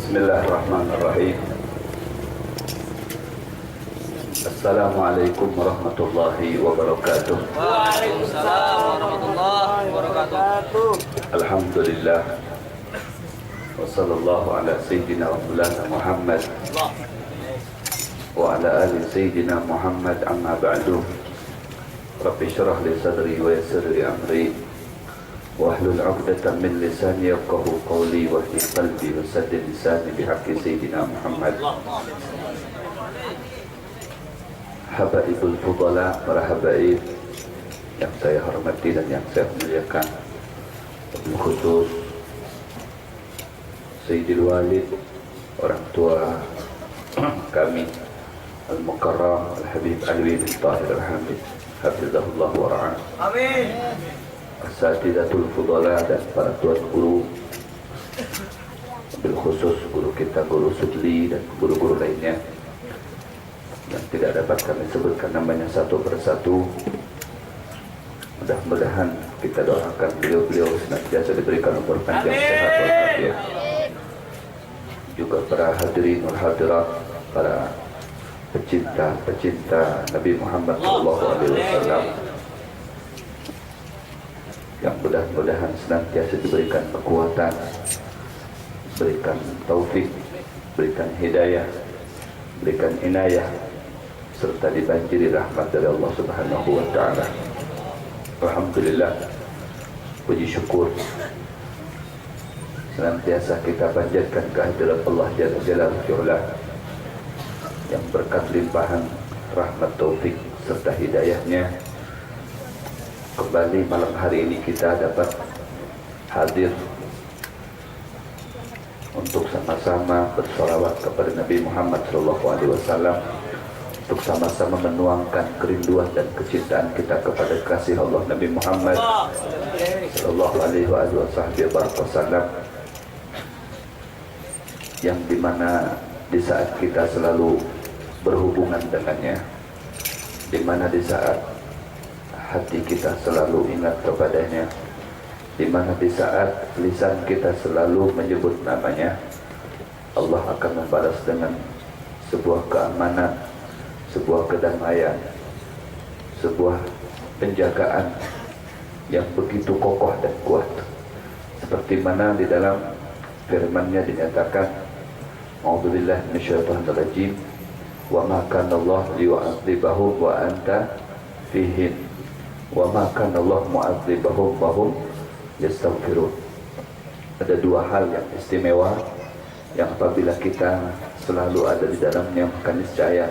Bismillahirrahmanirrahim. Assalamualaikum warahmatullahi wabarakatuh. Waalaikumsalam warahmatullahi wabarakatuh. Alhamdulillah. Wassallallahu ala sayyidina wa maulana Muhammad wa ala ali sayyidina Muhammad, amma ba'du. Rabbi syrah li sadri wa yassir li amri wahlul 'uqdatam min lisani yafqahu qawli wa fi qalbi wa saddid lisani bihaqqi sayyidina Muhammad. Habaibul fudala, para habaib yang saya hormati dan yang saya muliakan, khusus Sayyidil Walid, orang tua kami Al-Mukarram Al-Habib Alwi bin Tahir Al-Hamid, hafizahullah wa ra'ah. Amin. Asatidatul fudala dan para tuan guru, khusus guru kita, guru Sudli dan guru-guru lainnya yang tidak dapat kami sebutkan namanya satu persatu. Mudah-mudahan kita doakan beliau-beliau senantiasa diberikan umur panjang, sehat walafiat. Juga para hadirin wal hadirat, para pecinta Nabi Muhammad SAW, yang mudah-mudahan senantiasa diberikan kekuatan, berikan taufik, berikan hidayah, berikan inayah, serta dibanjiri rahmat dari Allah Subhanahu wa ta'ala. Alhamdulillah, puji syukur senantiasa kita panjatkan kehadirat Allah Jalla Jalaluhu yang berkat limpahan rahmat taufik serta hidayahnya. Kembali malam hari ini kita dapat hadir untuk sama-sama bersolawat kepada Nabi Muhammad SAW, untuk sama-sama menuangkan kerinduan dan kecintaan kita kepada kasih Allah Nabi Muhammad SAW, yang dimana di saat kita selalu berhubungan dengannya, dimana di saat hati kita selalu ingat kepadanya, dimana di saat lisan kita selalu menyebut namanya, Allah akan membalas dengan sebuah keamanan, sebuah kedamaian, sebuah penjagaan yang begitu kokoh dan kuat. Seperti mana di dalam firman-Nya dinyatakan, A'udzubillahi minasyaitonir rajim, wa ma kana Allah liyu'adzibahum wa anta fihim, wa ma kana Allah mu'adzibahum wa hum yastaghfirun. Ada dua hal yang istimewa yang apabila kita selalu ada di dalamnya, maka niscaya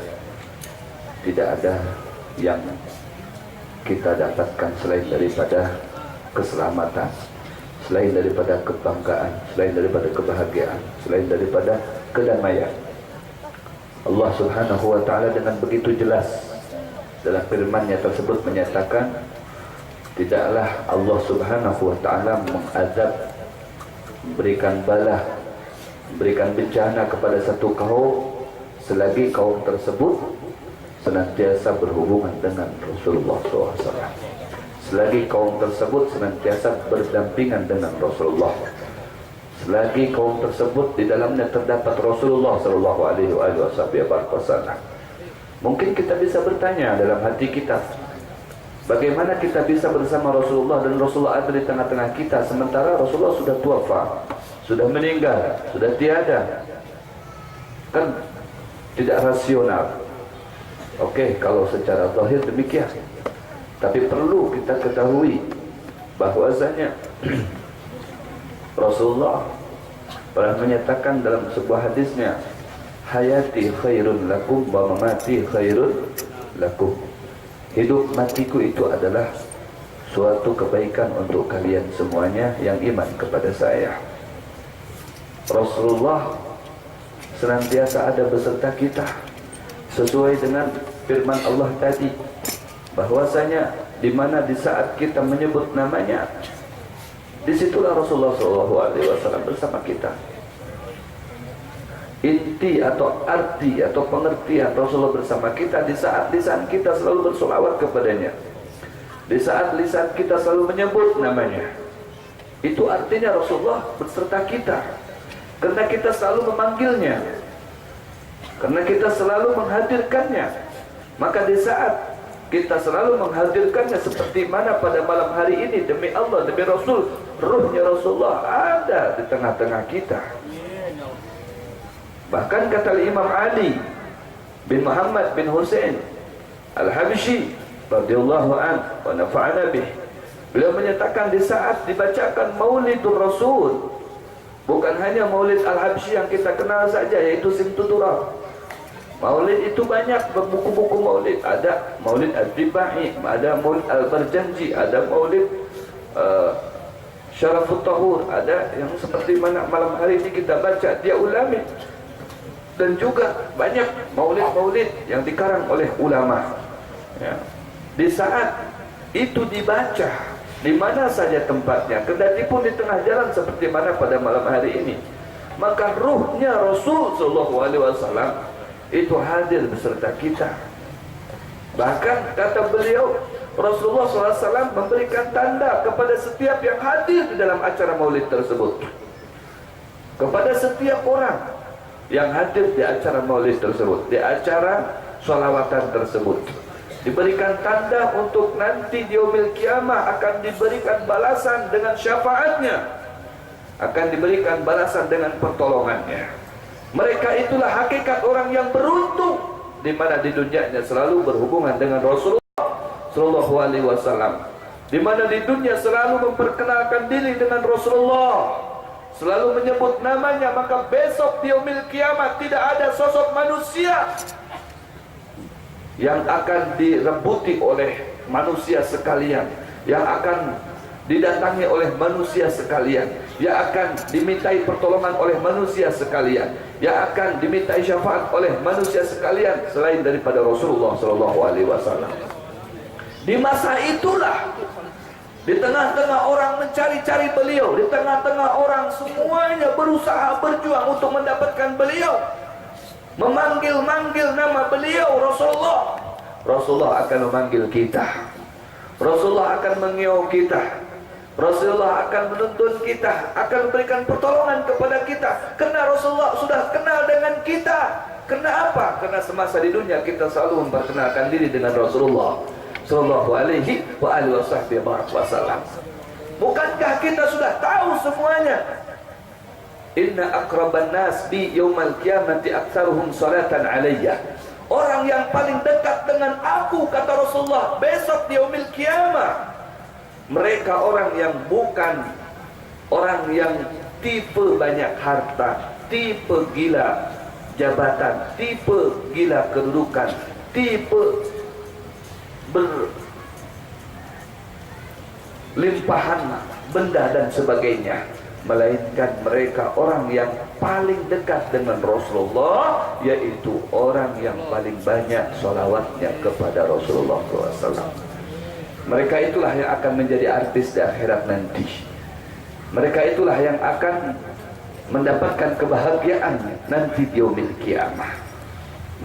tidak ada yang kita dapatkan selain daripada keselamatan, selain daripada kebanggaan, selain daripada kebahagiaan, selain daripada kedamaian. Allah Subhanahu wa ta'ala dengan begitu jelas dalam firman-Nya tersebut menyatakan, tidaklah Allah Subhanahu wa ta'ala mengazab, memberikan bala, memberikan bencana kepada satu kaum selagi kaum tersebut senantiasa berhubungan dengan Rasulullah SAW, selagi kaum tersebut senantiasa berdampingan dengan Rasulullah, selagi kaum tersebut di dalamnya terdapat Rasulullah SAW. Mungkin kita bisa bertanya dalam hati kita, bagaimana kita bisa bersama Rasulullah dan Rasulullah ada di tengah-tengah kita, sementara Rasulullah sudah tuafa, sudah meninggal, sudah tiada? Kan tidak rasional. Oke, kalau secara zahir demikian, tapi perlu kita ketahui bahwasanya Rasulullah pernah menyatakan dalam sebuah hadisnya, hayati khairun lakum wa mamati khairun lakum. Hidup matiku itu adalah suatu kebaikan untuk kalian semuanya yang iman kepada saya. Rasulullah senantiasa ada beserta kita, sesuai dengan firman Allah tadi, bahwasanya di mana di saat kita menyebut namanya, disitulah Rasulullah SAW bersama kita. inti atau arti atau pengertian Rasulullah bersama kita di saat lisan kita selalu bersolawat kepadanya, di saat lisan kita selalu menyebut namanya. Itu artinya Rasulullah beserta kita, karena kita selalu memanggilnya, karena kita selalu menghadirkannya. Maka di saat kita selalu menghadirkannya seperti mana pada malam hari ini, demi Allah, demi Rasul, ruhnya Rasulullah ada di tengah-tengah kita. Bahkan kata Imam Ali bin Muhammad bin Hussein Al-Habsyi radhiyallahu anhu wa nafa'ana bih, beliau menyatakan di saat dibacakan Maulidur Rasul, bukan hanya Maulid Al-Habsyi yang kita kenal saja, yaitu Simtuturah. Maulid itu banyak, buku-buku maulid. Ada Maulid Al-Dibai, ada Maulid Al-Barjanji, ada Maulid Syarafut Tahur, ada yang seperti mana malam hari ini kita baca Dia Ulami. Dan juga banyak maulid-maulid yang dikarang oleh ulama, ya. Di saat itu dibaca di mana saja tempatnya, kendati pun di tengah jalan seperti mana pada malam hari ini, maka ruhnya Rasul sallallahu alaihi wasallam itu hadir beserta kita. Bahkan kata beliau, Rasulullah SAW memberikan tanda kepada setiap yang hadir di dalam acara maulid tersebut, kepada setiap orang yang hadir di acara maulid tersebut, di acara sholawatan tersebut, diberikan tanda untuk nanti di yaumil kiamah akan diberikan balasan dengan syafaatnya, akan diberikan balasan dengan pertolongannya. Mereka itulah hakikat orang yang beruntung, di mana di dunianya selalu berhubungan dengan Rasulullah sallallahu alaihi wasallam, di mana di dunia selalu memperkenalkan diri dengan Rasulullah, selalu menyebut namanya. Maka besok di yaumil kiamat tidak ada sosok manusia yang akan direbuti oleh manusia sekalian, yang akan didatangi oleh manusia sekalian, yang akan dimintai pertolongan oleh manusia sekalian, yang akan dimintai syafaat oleh manusia sekalian selain daripada Rasulullah sallallahu alaihi wasallam. Di masa itulah, di tengah-tengah orang mencari-cari beliau, di tengah-tengah orang semuanya berusaha berjuang untuk mendapatkan beliau, memanggil-manggil nama beliau Rasulullah, Rasulullah akan memanggil kita, Rasulullah akan mengiau kita, Rasulullah akan menuntun kita, akan memberikan pertolongan kepada kita, karena Rasulullah sudah kenal dengan kita. Kenapa? Karena semasa di dunia kita selalu memperkenalkan diri dengan Rasulullah sallallahu alaihi wasallam. Bukankah kita sudah tahu semuanya? Inna akraban nas bi yaumal qiyamati aktsaruhum salatan alayya. Orang yang paling dekat dengan aku, kata Rasulullah, besok di yaumil qiyamah, mereka orang yang bukan orang yang tipe banyak harta, tipe gila jabatan, tipe gila kedudukan, tipe berlimpahan benda dan sebagainya, melainkan mereka orang yang paling dekat dengan Rasulullah, yaitu orang yang paling banyak sholawatnya kepada Rasulullah SAW. Mereka itulah yang akan menjadi artis di akhirat nanti. Mereka itulah yang akan mendapatkan kebahagiaan nanti di yaumil kiamah.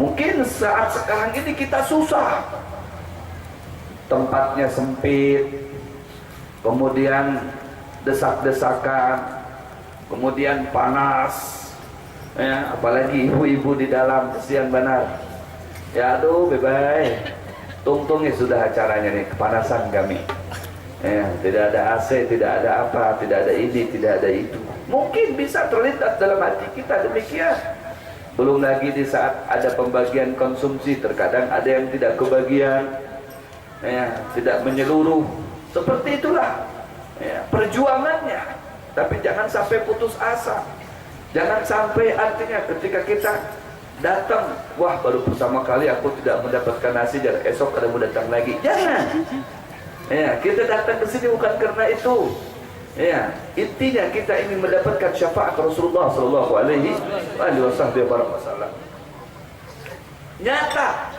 Mungkin saat sekarang ini kita susah, tempatnya sempit, kemudian desak-desakan, kemudian panas, ya, apalagi ibu-ibu di dalam, kesian benar. Ya aduh bebay, tungtung ya sudah acaranya nih, kepanasan kami, ya, tidak ada AC, tidak ada apa, tidak ada ini, tidak ada itu. Mungkin bisa terlintas dalam hati kita demikian. Belum lagi di saat ada pembagian konsumsi, terkadang ada yang tidak kebagian, ya, tidak menyeluruh. Seperti itulah, ya, perjuangannya. Tapi jangan sampai putus asa. Jangan sampai artinya ketika kita datang, wah baru pertama kali aku tidak mendapatkan nasi, dan esok ada mau datang lagi. Jangan. Ya, kita datang ke sini bukan karena itu. Ya, intinya kita ingin mendapatkan syafaat Rasulullah sallallahu alaihi wasallam. Nyata.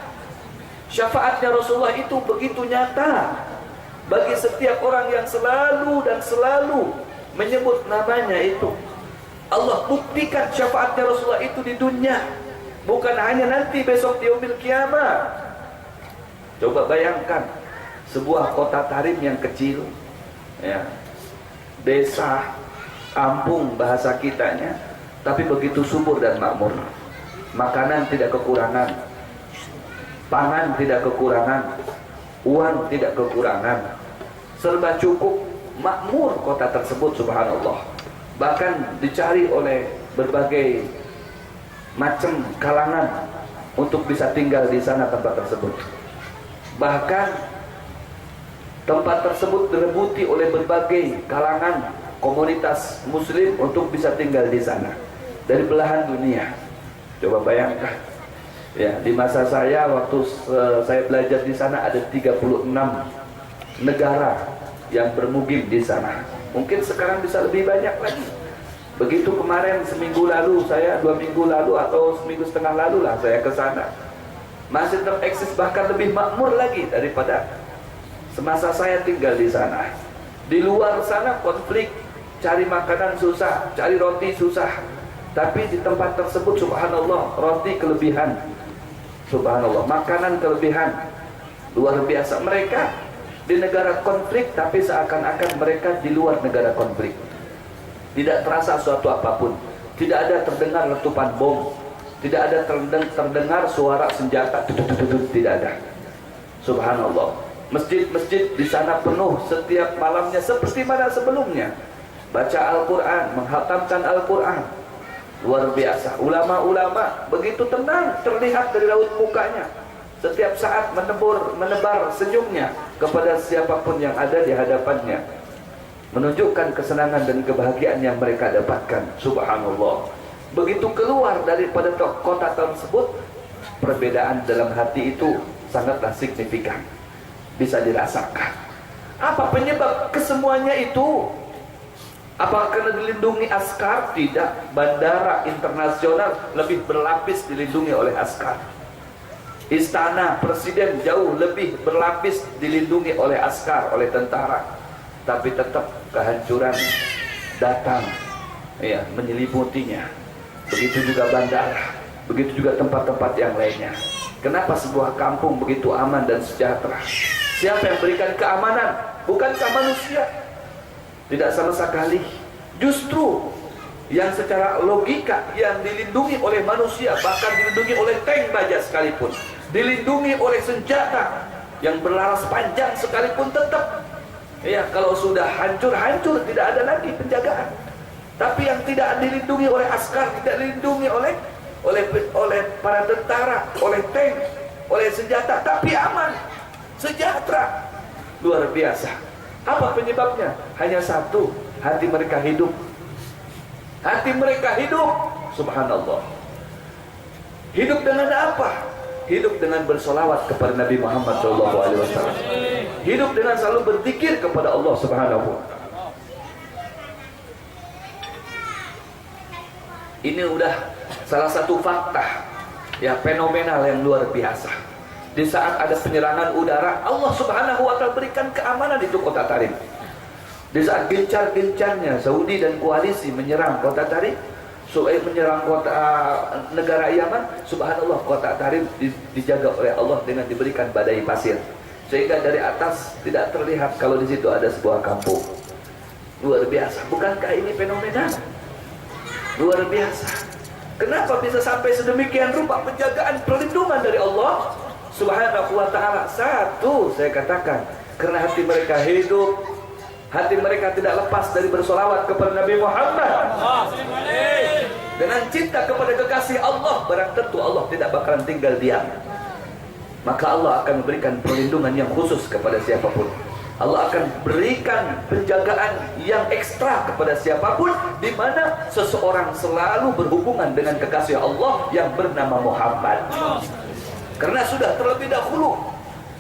Syafaatnya Rasulullah itu begitu nyata bagi setiap orang yang selalu dan selalu menyebut namanya itu. Allah buktikan syafaatnya Rasulullah itu di dunia, bukan hanya nanti besok di yaumil kiamah. Coba bayangkan sebuah kota Tarim yang kecil, ya, desa, kampung bahasa kitanya, tapi begitu subur dan makmur. Makanan tidak kekurangan, pangan tidak kekurangan, uang tidak kekurangan, serba cukup, makmur kota tersebut, subhanallah. Bahkan dicari oleh berbagai macam kalangan untuk bisa tinggal di sana tempat tersebut. Bahkan tempat tersebut direbuti oleh berbagai kalangan komunitas muslim untuk bisa tinggal di sana dari belahan dunia. Coba bayangkan, ya, di masa saya waktu saya belajar di sana ada 36 negara yang bermukim di sana. Mungkin sekarang bisa lebih banyak lagi. Begitu kemarin seminggu lalu, saya 2 minggu lalu atau seminggu setengah lalu lah saya ke sana, masih tereksis, bahkan lebih makmur lagi daripada semasa saya tinggal di sana. Di luar sana konflik, cari makanan susah, cari roti susah. Tapi di tempat tersebut, subhanallah, roti kelebihan, subhanallah, makanan kelebihan, luar biasa. Mereka di negara konflik, tapi seakan-akan mereka di luar negara konflik. Tidak terasa suatu apapun, tidak ada terdengar letupan bom, tidak ada terdengar suara senjata, tidak ada. Subhanallah. Masjid-masjid di sana penuh setiap malamnya seperti mana sebelumnya. Baca Al-Quran, menghatamkan Al-Quran, luar biasa. Ulama-ulama begitu tenang, terlihat dari raut mukanya. Setiap saat menebar senyumnya kepada siapapun yang ada di hadapannya, menunjukkan kesenangan dan kebahagiaan yang mereka dapatkan. Subhanallah. Begitu keluar daripada kota tersebut, perbedaan dalam hati itu sangatlah signifikan, bisa dirasakan. Apa penyebab kesemuanya itu? Apakah karena dilindungi askar? Tidak. Bandara internasional lebih berlapis dilindungi oleh askar. Istana presiden jauh lebih berlapis dilindungi oleh askar, oleh tentara. Tapi tetap kehancuran datang, ya, menyelimutinya. Begitu juga bandara, begitu juga tempat-tempat yang lainnya. Kenapa sebuah kampung begitu aman dan sejahtera? Siapa yang berikan keamanan? Bukankah manusia? Tidak sama sekali. Justru yang secara logika yang dilindungi oleh manusia, bahkan dilindungi oleh tank baja sekalipun, dilindungi oleh senjata yang berlaras panjang sekalipun, tetap, ya, kalau sudah hancur, tidak ada lagi penjagaan. Tapi yang tidak dilindungi oleh askar, tidak dilindungi oleh para tentara, oleh tank, oleh senjata, tapi aman, sejahtera, luar biasa. Apa penyebabnya? Hanya satu, hati mereka hidup. Hati mereka hidup, subhanallah. Hidup dengan apa? Hidup dengan bersolawat kepada Nabi Muhammad SAW. Hidup dengan selalu berzikir kepada Allah Subhanahu wa Ta'ala. Ini udah salah satu fakta, ya, fenomenal yang luar biasa. Di saat ada penyerangan udara, Allah Subhanahu wa Ta'ala berikan keamanan di kota Tarim. Di saat gencar-gencarnya Saudi dan koalisi menyerang kota Tarim, menyerang kota negara Yaman, subhanallah, kota Tarim dijaga oleh Allah dengan diberikan badai pasir, sehingga dari atas tidak terlihat kalau di situ ada sebuah kampung. Luar biasa. Bukankah ini fenomena? Luar biasa. Kenapa bisa sampai sedemikian rupa penjagaan, perlindungan dari Allah Subhanahu wa Ta'ala? Satu, saya katakan, karena hati mereka hidup. Hati mereka tidak lepas dari bersolawat kepada Nabi Muhammad. Dengan cinta kepada kekasih Allah, barang tentu Allah tidak bakalan tinggal diam. Maka Allah akan memberikan perlindungan yang khusus kepada siapapun. Allah akan berikan penjagaan yang ekstra kepada siapapun, di mana seseorang selalu berhubungan dengan kekasih Allah yang bernama Muhammad. Karena sudah terlebih dahulu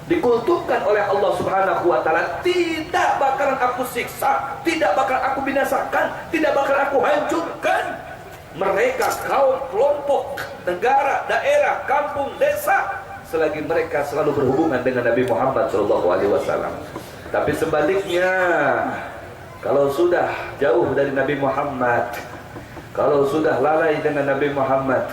dikulturkan oleh Allah Subhanahu wa Ta'ala, tidak bakalan aku siksa, tidak bakalan aku binasakan, tidak bakalan aku hancurkan mereka, kaum, kelompok, negara, daerah, kampung, desa, selagi mereka selalu berhubungan dengan Nabi Muhammad SAW. Tapi sebaliknya, kalau sudah jauh dari Nabi Muhammad, kalau sudah lalai dengan Nabi Muhammad,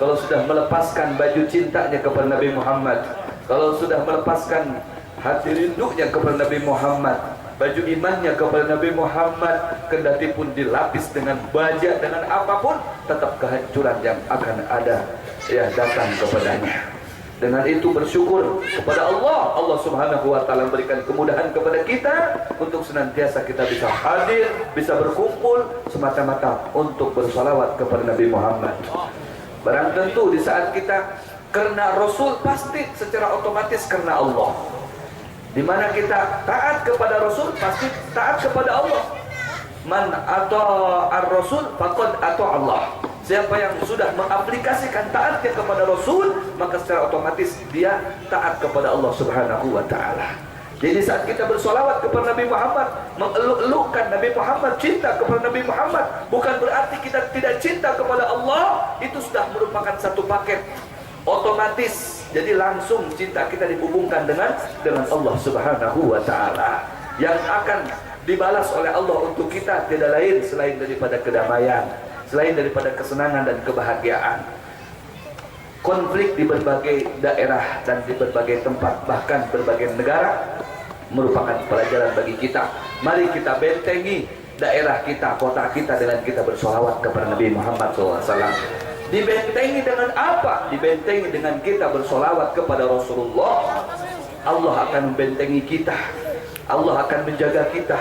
kalau sudah melepaskan baju cintanya kepada Nabi Muhammad, kalau sudah melepaskan hati rindunya kepada Nabi Muhammad, baju imannya kepada Nabi Muhammad, kendati pun dilapis dengan baja, dengan apapun, tetap kehancuran yang akan ada datang kepadanya. Dengan itu bersyukur kepada Allah. Allah Subhanahu wa taala berikan kemudahan kepada kita untuk senantiasa kita bisa hadir, bisa berkumpul semata-mata untuk bersalawat kepada Nabi Muhammad. Barang tentu di saat kita karena Rasul, pasti secara otomatis karena Allah. Di mana kita taat kepada Rasul, pasti taat kepada Allah. Man ata'a ar-Rasul faqad ata'a Allah. Siapa yang sudah mengaplikasikan taatnya kepada Rasul, maka secara otomatis dia taat kepada Allah Subhanahu wa taala. Jadi saat kita bersolawat kepada Nabi Muhammad, mengeluk-elukkan Nabi Muhammad, cinta kepada Nabi Muhammad, bukan berarti kita tidak cinta kepada Allah. Itu sudah merupakan satu paket otomatis. Jadi langsung cinta kita dihubungkan dengan Allah Subhanahu wa taala, yang akan dibalas oleh Allah untuk kita tidak lain selain daripada kedamaian, selain daripada kesenangan dan kebahagiaan. Konflik di berbagai daerah dan di berbagai tempat, bahkan berbagai negara, merupakan pelajaran bagi kita. Mari kita bentengi daerah kita, kota kita dengan kita bersolawat kepada Nabi Muhammad SAW. Dibentengi dengan apa? Dibentengi dengan kita bersolawat kepada Rasulullah. Allah akan membentengi kita, Allah akan menjaga kita,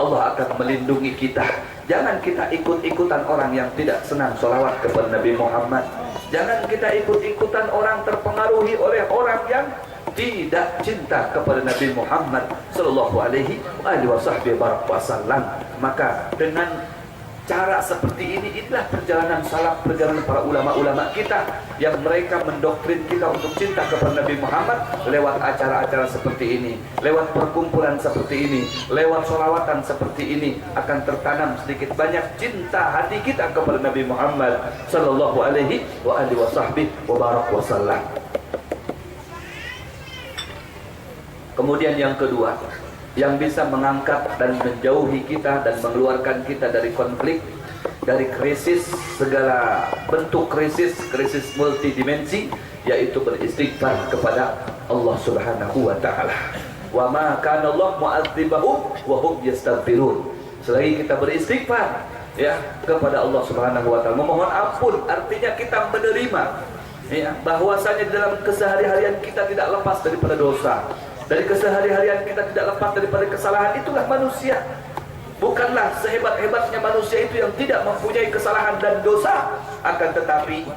Allah akan melindungi kita. Jangan kita ikut-ikutan orang yang tidak senang solawat kepada Nabi Muhammad. Jangan kita ikut-ikutan orang, terpengaruhi oleh orang yang tidak cinta kepada Nabi Muhammad Sallallahu Alaihi Wasallam. Maka dengan cara seperti ini, inilah perjalanan salaf, perjalanan para ulama-ulama kita, yang mereka mendoktrin kita untuk cinta kepada Nabi Muhammad lewat acara-acara seperti ini, lewat perkumpulan seperti ini, lewat sholawatan seperti ini, akan tertanam sedikit banyak cinta hati kita kepada Nabi Muhammad Sallallahu Alaihi Wasallam. Kemudian yang kedua, yang bisa mengangkat dan menjauhi kita dan mengeluarkan kita dari konflik, dari krisis, segala bentuk krisis multidimensi, yaitu beristighfar kepada Allah Subhanahu wa taala. Wa ma kana Allah mu'adzibahum wa hum yastaghfirun. Selagi kita beristighfar kepada Allah Subhanahu wa taala, memohon ampun, artinya kita menerima bahwasanya dalam kesehari-harian kita tidak lepas daripada dosa. Dari kesehari-harian kita tidak lepas daripada kesalahan. Itulah manusia. Bukanlah sehebat-hebatnya manusia itu yang tidak mempunyai kesalahan dan dosa. Akan tetapi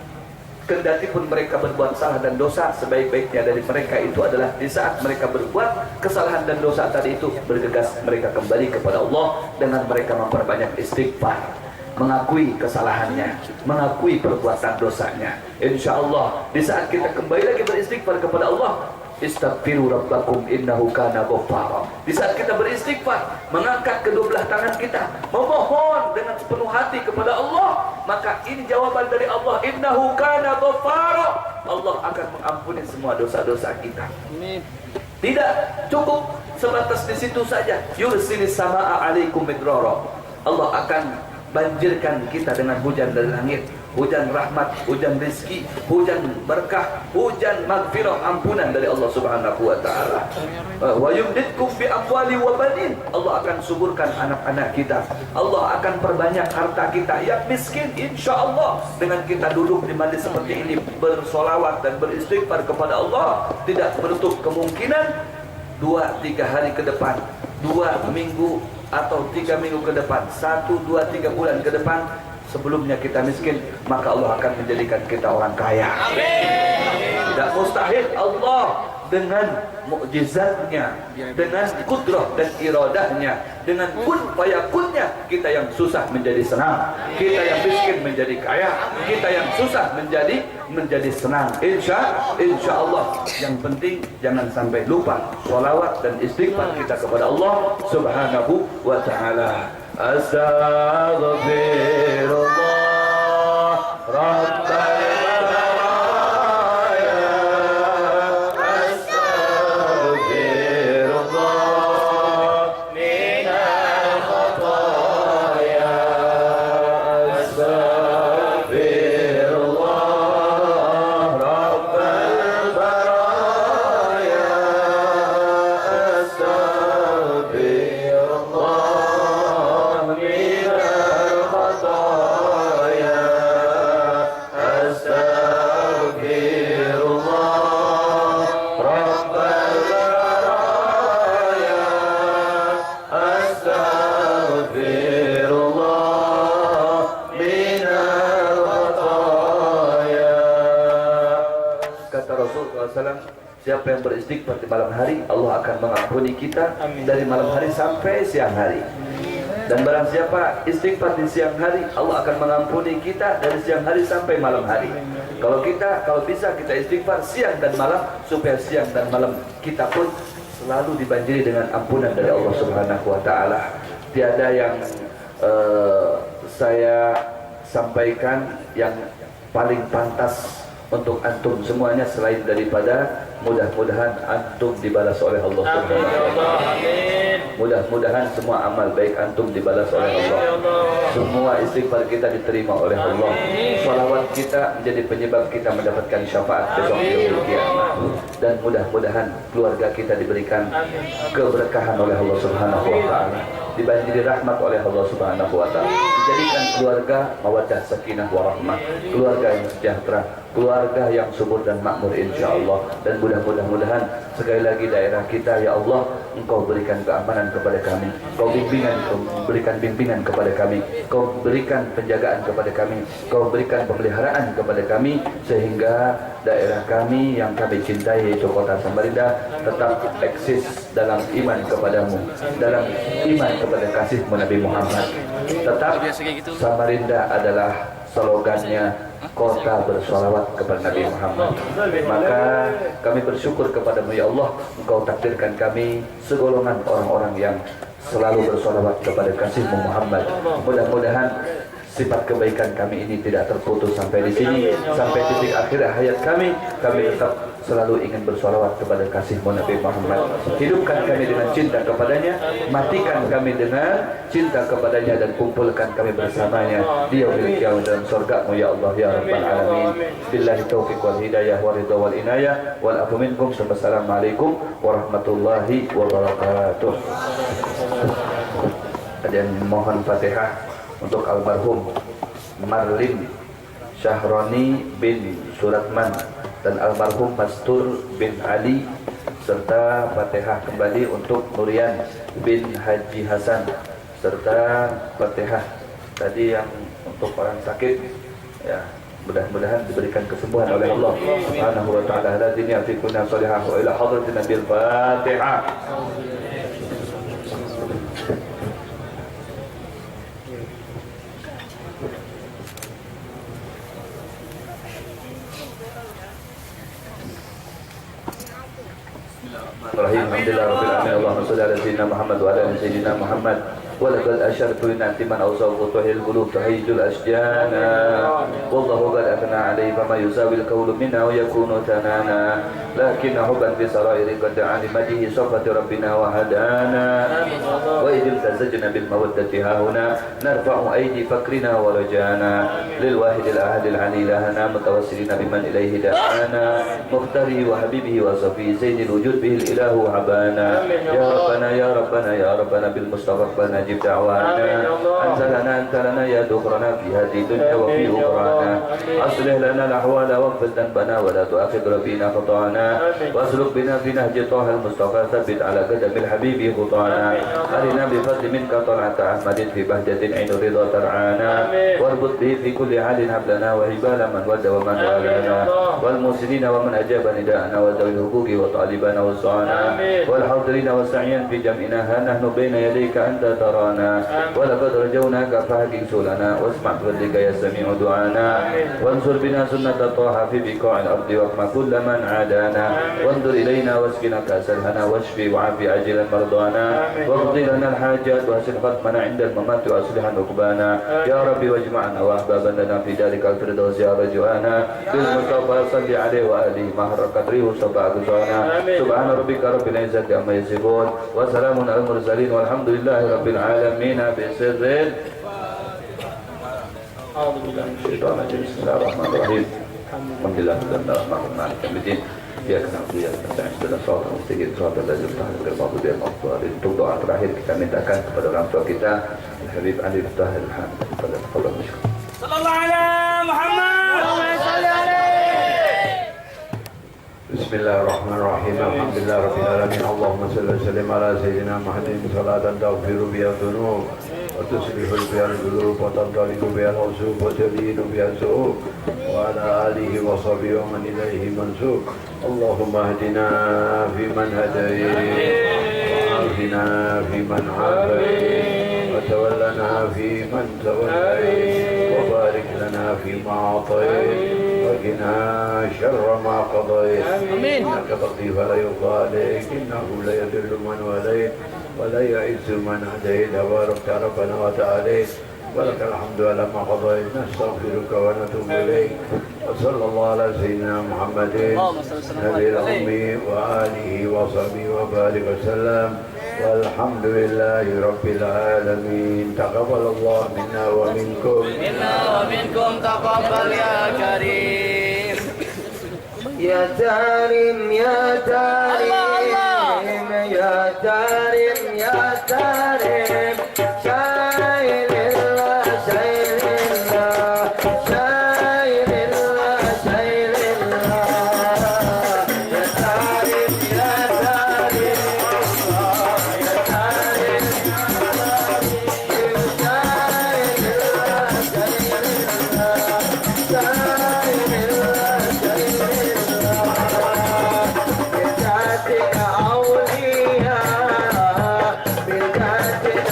kendati pun mereka berbuat salah dan dosa, sebaik-baiknya dari mereka itu adalah di saat mereka berbuat kesalahan dan dosa tadi itu, bergegas mereka kembali kepada Allah dengan mereka memperbanyak istighfar, mengakui kesalahannya, mengakui perbuatan dosanya. Insya Allah di saat kita kembali lagi beristighfar kepada Allah, istaghfiru rabbakum innahu kana ghaffara. Di saat kita beristighfar, mengangkat kedua belah tangan kita, memohon dengan sepenuh hati kepada Allah, maka ini jawaban dari Allah, innahu kana ghaffara. Allah akan mengampuni semua dosa-dosa kita. Tidak cukup sebatas di situ saja. Yursilis samaa alaikum midrara. Allah akan banjirkan kita dengan hujan dari langit, hujan rahmat, hujan rizki, hujan berkah, hujan magfirah, ampunan dari Allah Subhanahu wa taala. Wa yumditkum bi amwali wa banin. Allah akan suburkan anak-anak kita. Allah akan perbanyak harta kita yang miskin, insyaallah. Dengan kita duduk di majlis seperti ini, bersolawat dan beristighfar kepada Allah, tidak menutup kemungkinan 2-3 hari ke depan, 2 minggu atau 3 minggu ke depan, 1, 2, 3 bulan ke depan, sebelumnya kita miskin, maka Allah akan menjadikan kita orang kaya. Amin. Tidak mustahil Allah dengan mukjizatnya, dengan kudrah dan iradahnya, dengan kun fayakunnya, kita yang susah menjadi senang, kita yang miskin menjadi kaya, kita yang susah menjadi senang. Insya Allah. Yang penting jangan sampai lupa sholawat dan istighfar kita kepada Allah Subhanahu wa taala. Astaghfirullah Rabbal minal khataya. Siapa yang beristighfar di malam hari, Allah akan mengampuni kita dari malam hari sampai siang hari. Dan barang siapa istighfar di siang hari, Allah akan mengampuni kita dari siang hari sampai malam hari. Kalau bisa kita istighfar siang dan malam, supaya siang dan malam kita pun selalu dibanjiri dengan ampunan dari Allah Subhanahu wa taala. Tiada yang saya sampaikan yang paling pantas untuk antum semuanya selain daripada mudah-mudahan antum dibalas oleh Allah Subhanahu wa taala. Mudah-mudahan semua amal baik antum dibalas oleh Allah. Semua istighfar kita diterima oleh Allah. Salawat kita menjadi penyebab kita mendapatkan syafaat besok di kiamat. Dan mudah-mudahan keluarga kita diberikan keberkahan oleh Allah Subhanahu wa taala, dibanjiri rahmat oleh Allah Subhanahu wa taala, dijadikan keluarga mawaddah sakinah warahmah, keluarga yang sejahtera, keluarga yang subur dan makmur insyaallah. Dan mudah-mudahan sekali lagi daerah kita ya Allah, Engkau berikan keamanan kepada kami, Kau berikan bimbingan kepada kami, Kau berikan penjagaan kepada kami, Kau berikan pemeliharaan kepada kami, sehingga daerah kami yang kami cintai yaitu kota Samarinda tetap eksis dalam iman kepadamu, dalam iman kepada kasih-Mu Nabi Muhammad. Tetap Samarinda adalah slogannya kota bersolawat kepada Nabi Muhammad. Maka kami bersyukur kepadamu ya Allah, Engkau takdirkan kami segolongan orang-orang yang selalu bersolawat kepada kasih-Mu Muhammad. Mudah-mudahan sifat kebaikan kami ini tidak terputus sampai di sini, sampai titik akhir hayat kami tetap selalu ingin bersolawat kepada kasih-Mu Nabi Muhammad. Hidupkan kami dengan cinta kepadanya, matikan kami dengan cinta kepadanya, dan kumpulkan kami bersamanya di yaumil qiyamah dalam surga-Mu ya Allah ya Rabbal Alamin. Billahi taufiq wal hidayah wal ridha wal inayah wal afu minkum. Wassalamualaikum warahmatullahi wabarakatuh. Dan mohon Fatihah untuk almarhum Marlim Syahroni bin Suratman dan almarhum Mastur bin Ali, serta Fatihah kembali untuk Nurian bin Haji Hasan, serta Fatihah tadi yang untuk orang sakit ya, mudah-mudahan diberikan kesembuhan oleh Allah Subhanahu wa taala. Hadini afikunna salihah wa ila hadratin Nabil Fatihah. Alhamdulillah rabbil alamin. Allahumma shalli ala sayyidina Muhammad wa ala ali sayyidina Muhammad. ولقد أشرت لنعت من أوصاه تحيي القلوب تهيج الأشجان والله قد أثنى عليه فما يساوي القول منا ويكون ثنانا لكن حبا في سرائر قد علم به صفة ربنا وهدانا وإذ امتزجنا بالمودة ها هنا نرفع أيدي فكرنا ورجانا للواحد الأحد العلي لهنا متوسلين بمن إليه دعانا مختاري وحبيبه وصفي زين الوجود به الإله عبانا يا ربنا يا ربنا يا ربنا بالمصطفى فنجي دعوانا أنزلنا أنت لنا يا دخرنا في هذه الدنيا وفي أخرانا أصلح لنا الأحوال واغفر ذنبنا ولا تؤاخذ ربنا خطانا واسلك بنا في نهج طه المصطفى ثبت على قدم الحبيب خطانا أرنا بفضل منك طلعة أحمد في بهجة عين الرضا ترعانا واربط به في كل حال حبلنا وهبال من ود ومن والانا والمرسلين ومن أجاب نداءنا وذوي الحقوق وطالبنا والسعانا والحاضرين والسعيين في جمعنا ها نحن بين يديك أنت ترانا ولقد رجوناك فاحكي سؤلنا واسمع بفضلك يا سميع دعانا وانصر بنا سنة طه في بقاع الأرض واقمع كل من عادانا وانظر إلينا واسقنا كأس الهنا واشفي وعافي عاجلا مرضانا واقضي لنا الحاجات وحسن ختمنا عند الممات وأصلح نقبانا يا ربي واجمعنا وأحبابا لنا في ذلك الفردوس يا رجوانا بالمصطفى صل عليه وآله مهر قدره وصفاء قصانا سبحان ربك رب العزة عما يصفون وسلام على المرسلين والحمد لله رب العالمين بسر أعوذ بالله من الشيطان الرجيم بسم الله الرحمن الرحيم الحمد لله رب العالمين مالك يوم الدين إياك نعبد وإياك نستعين اهدنا الصراط المستقيم صراط الذين أنعمت عليهم غير المغضوب عليهم ولا الضالين. Untuk doa terakhir kita mintakan kepada orang tua kita Habib Ali Tahir Hamid. Tafadhal masyaallah. Sallallahu alaihi Muhammad. Bismillahirrahmanirrahim. Alhamdulillah rabbil alamin. Allahumma shalli wa sallim ala sayyidina Muhammadin salatan taghfiru biha dhunub وتصلح بها القلوب وتنطلق بها العصوب وتلين بها السوق وعلى آله وصحبه ومن إليه منسوب. اللهم اهدنا فيمن هديت وعافنا فيمن عافيت وتولنا فيمن توليت وبارك لنا فيما أعطيت وقنا شر ما قضيت إنك تقضي فلا يقضى عليك إنه لا يذل من وليت ولا يعز من هديت تبارك ربنا وتعاليت ولك الحمد على ما قضيت نستغفرك ونتوب إليك وصلى الله على سيدنا محمد نبي الأمي وآله وصحبه وبارك وسلم والحمد لله رب العالمين. تقبل الله منا ومنكم. منا ومنكم تقبل يا كريم. يا تارم يا تارم يا تارم يا تارم شايل الله شايل الله شايل الله شايل الله يا تارم يا تارم يا تارم شايل الله شايل الله شايل الله شايل الله بدعتك أولياء بدعتك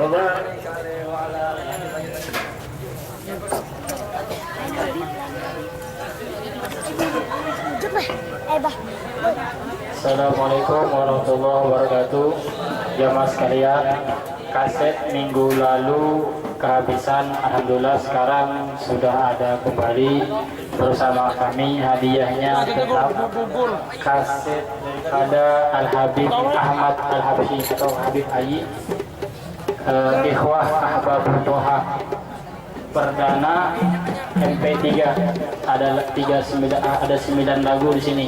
وبارك عليه وعلى Assalamualaikum warahmatullahi wabarakatuh. Jamaah sekalian, kaset minggu lalu kehabisan. Alhamdulillah sekarang sudah ada kembali bersama kami. Hadiahnya tetap kaset daripada Al-Habib Ahmad Al-Habsyi atau Habib Ayi, Ikhwah Ahbabul Toha perdana MP3. Ada 9 lagu di sini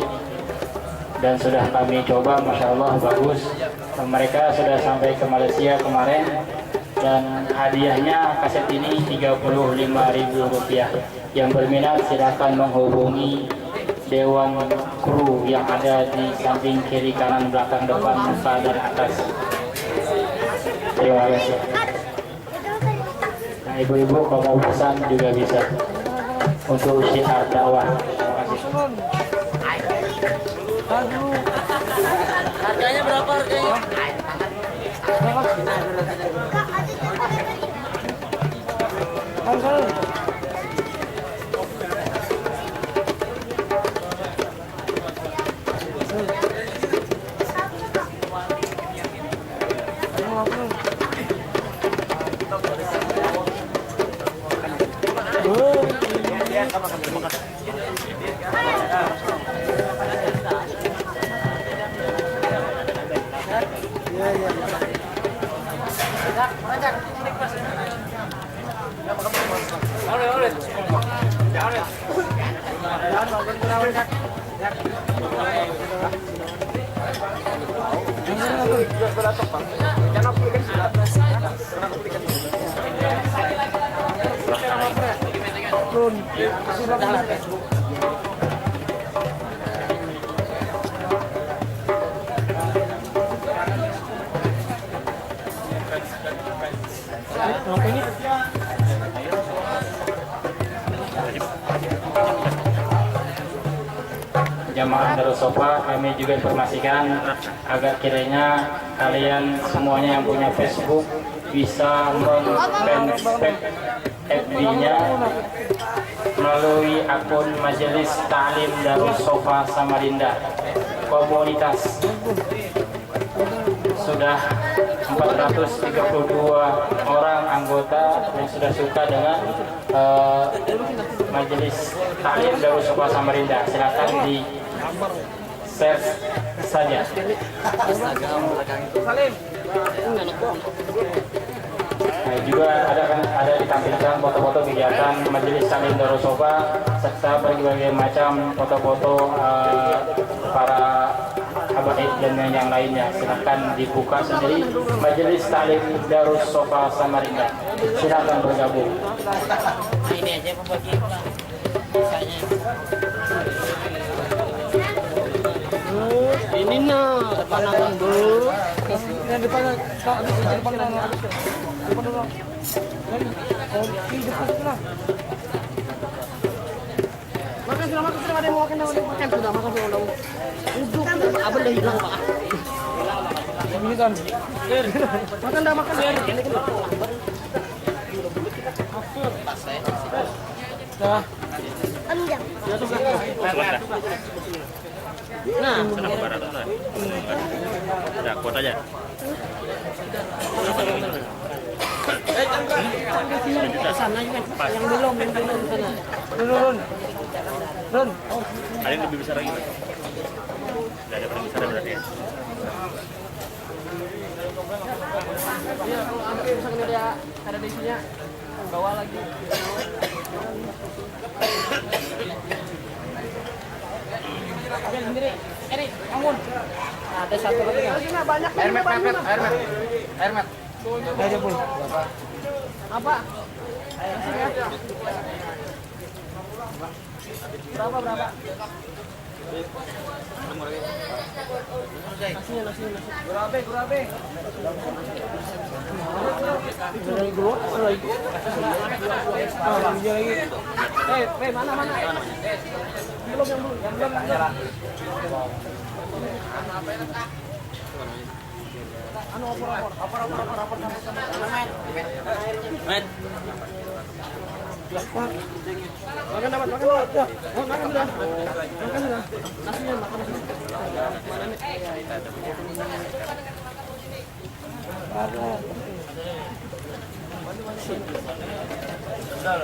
dan sudah kami coba, masya Allah bagus. Mereka sudah sampai ke Malaysia kemarin dan hadiahnya kaset ini Rp35.000. Yang berminat silakan menghubungi dewan kru yang ada di samping kiri, kanan, belakang, depan, muka dan atas. Terima kasih. Nah, ibu-ibu kalau mau pesan juga bisa untuk syiar dakwah. Terima kasih. Harganya berapa harganya? Jamaah Darus Sofa, kami juga informasikan agar kiranya kalian semuanya yang punya Facebook bisa men-spek FB-nya melalui akun Majelis Ta'lim Darus Sofa Samarinda komunitas. Sudah 432 orang anggota yang sudah suka dengan Majelis Ta'lim Darus Sofa Samarinda. Silakan di share saja. Nah, juga ada ditampilkan foto-foto kegiatan Majelis Ta'lim Darus Sofa serta berbagai macam foto-foto para habaib dan yang lainnya. Silakan dibuka sendiri Majelis Ta'lim Darus Sofa Samarinda. Silakan bergabung. Ini aja pembagi sisanya. Ini nah depan Bu. Yang depan depan dulu. Makan sudah makan, sudah ada yang mau makan, sudah makan sudah. Duduk, abang dah hilang Pak. Ini kan. Makan dah makan. Dah. Amjang. Nah, kenapa barat tuh? Udah kuat aja. Sana juga. Yang belum sana. Run. Ada yang lebih besar lagi. Tidak ada paling besar berarti ya. Iya, kalau ada misalkan ada di isinya, bawa lagi. Ambil sendiri. Ini, bangun. Nah, ada satu lagi. Banyak. Air mat. Aja pun. Apa? Berapa? Nasinya. Gurabe. Mana? Belum. Anu opor. Men. Makan dapat, makan dapat. Oh, makan sudah. Makan sudah. Nasinya makan. Mana nih? Sudah.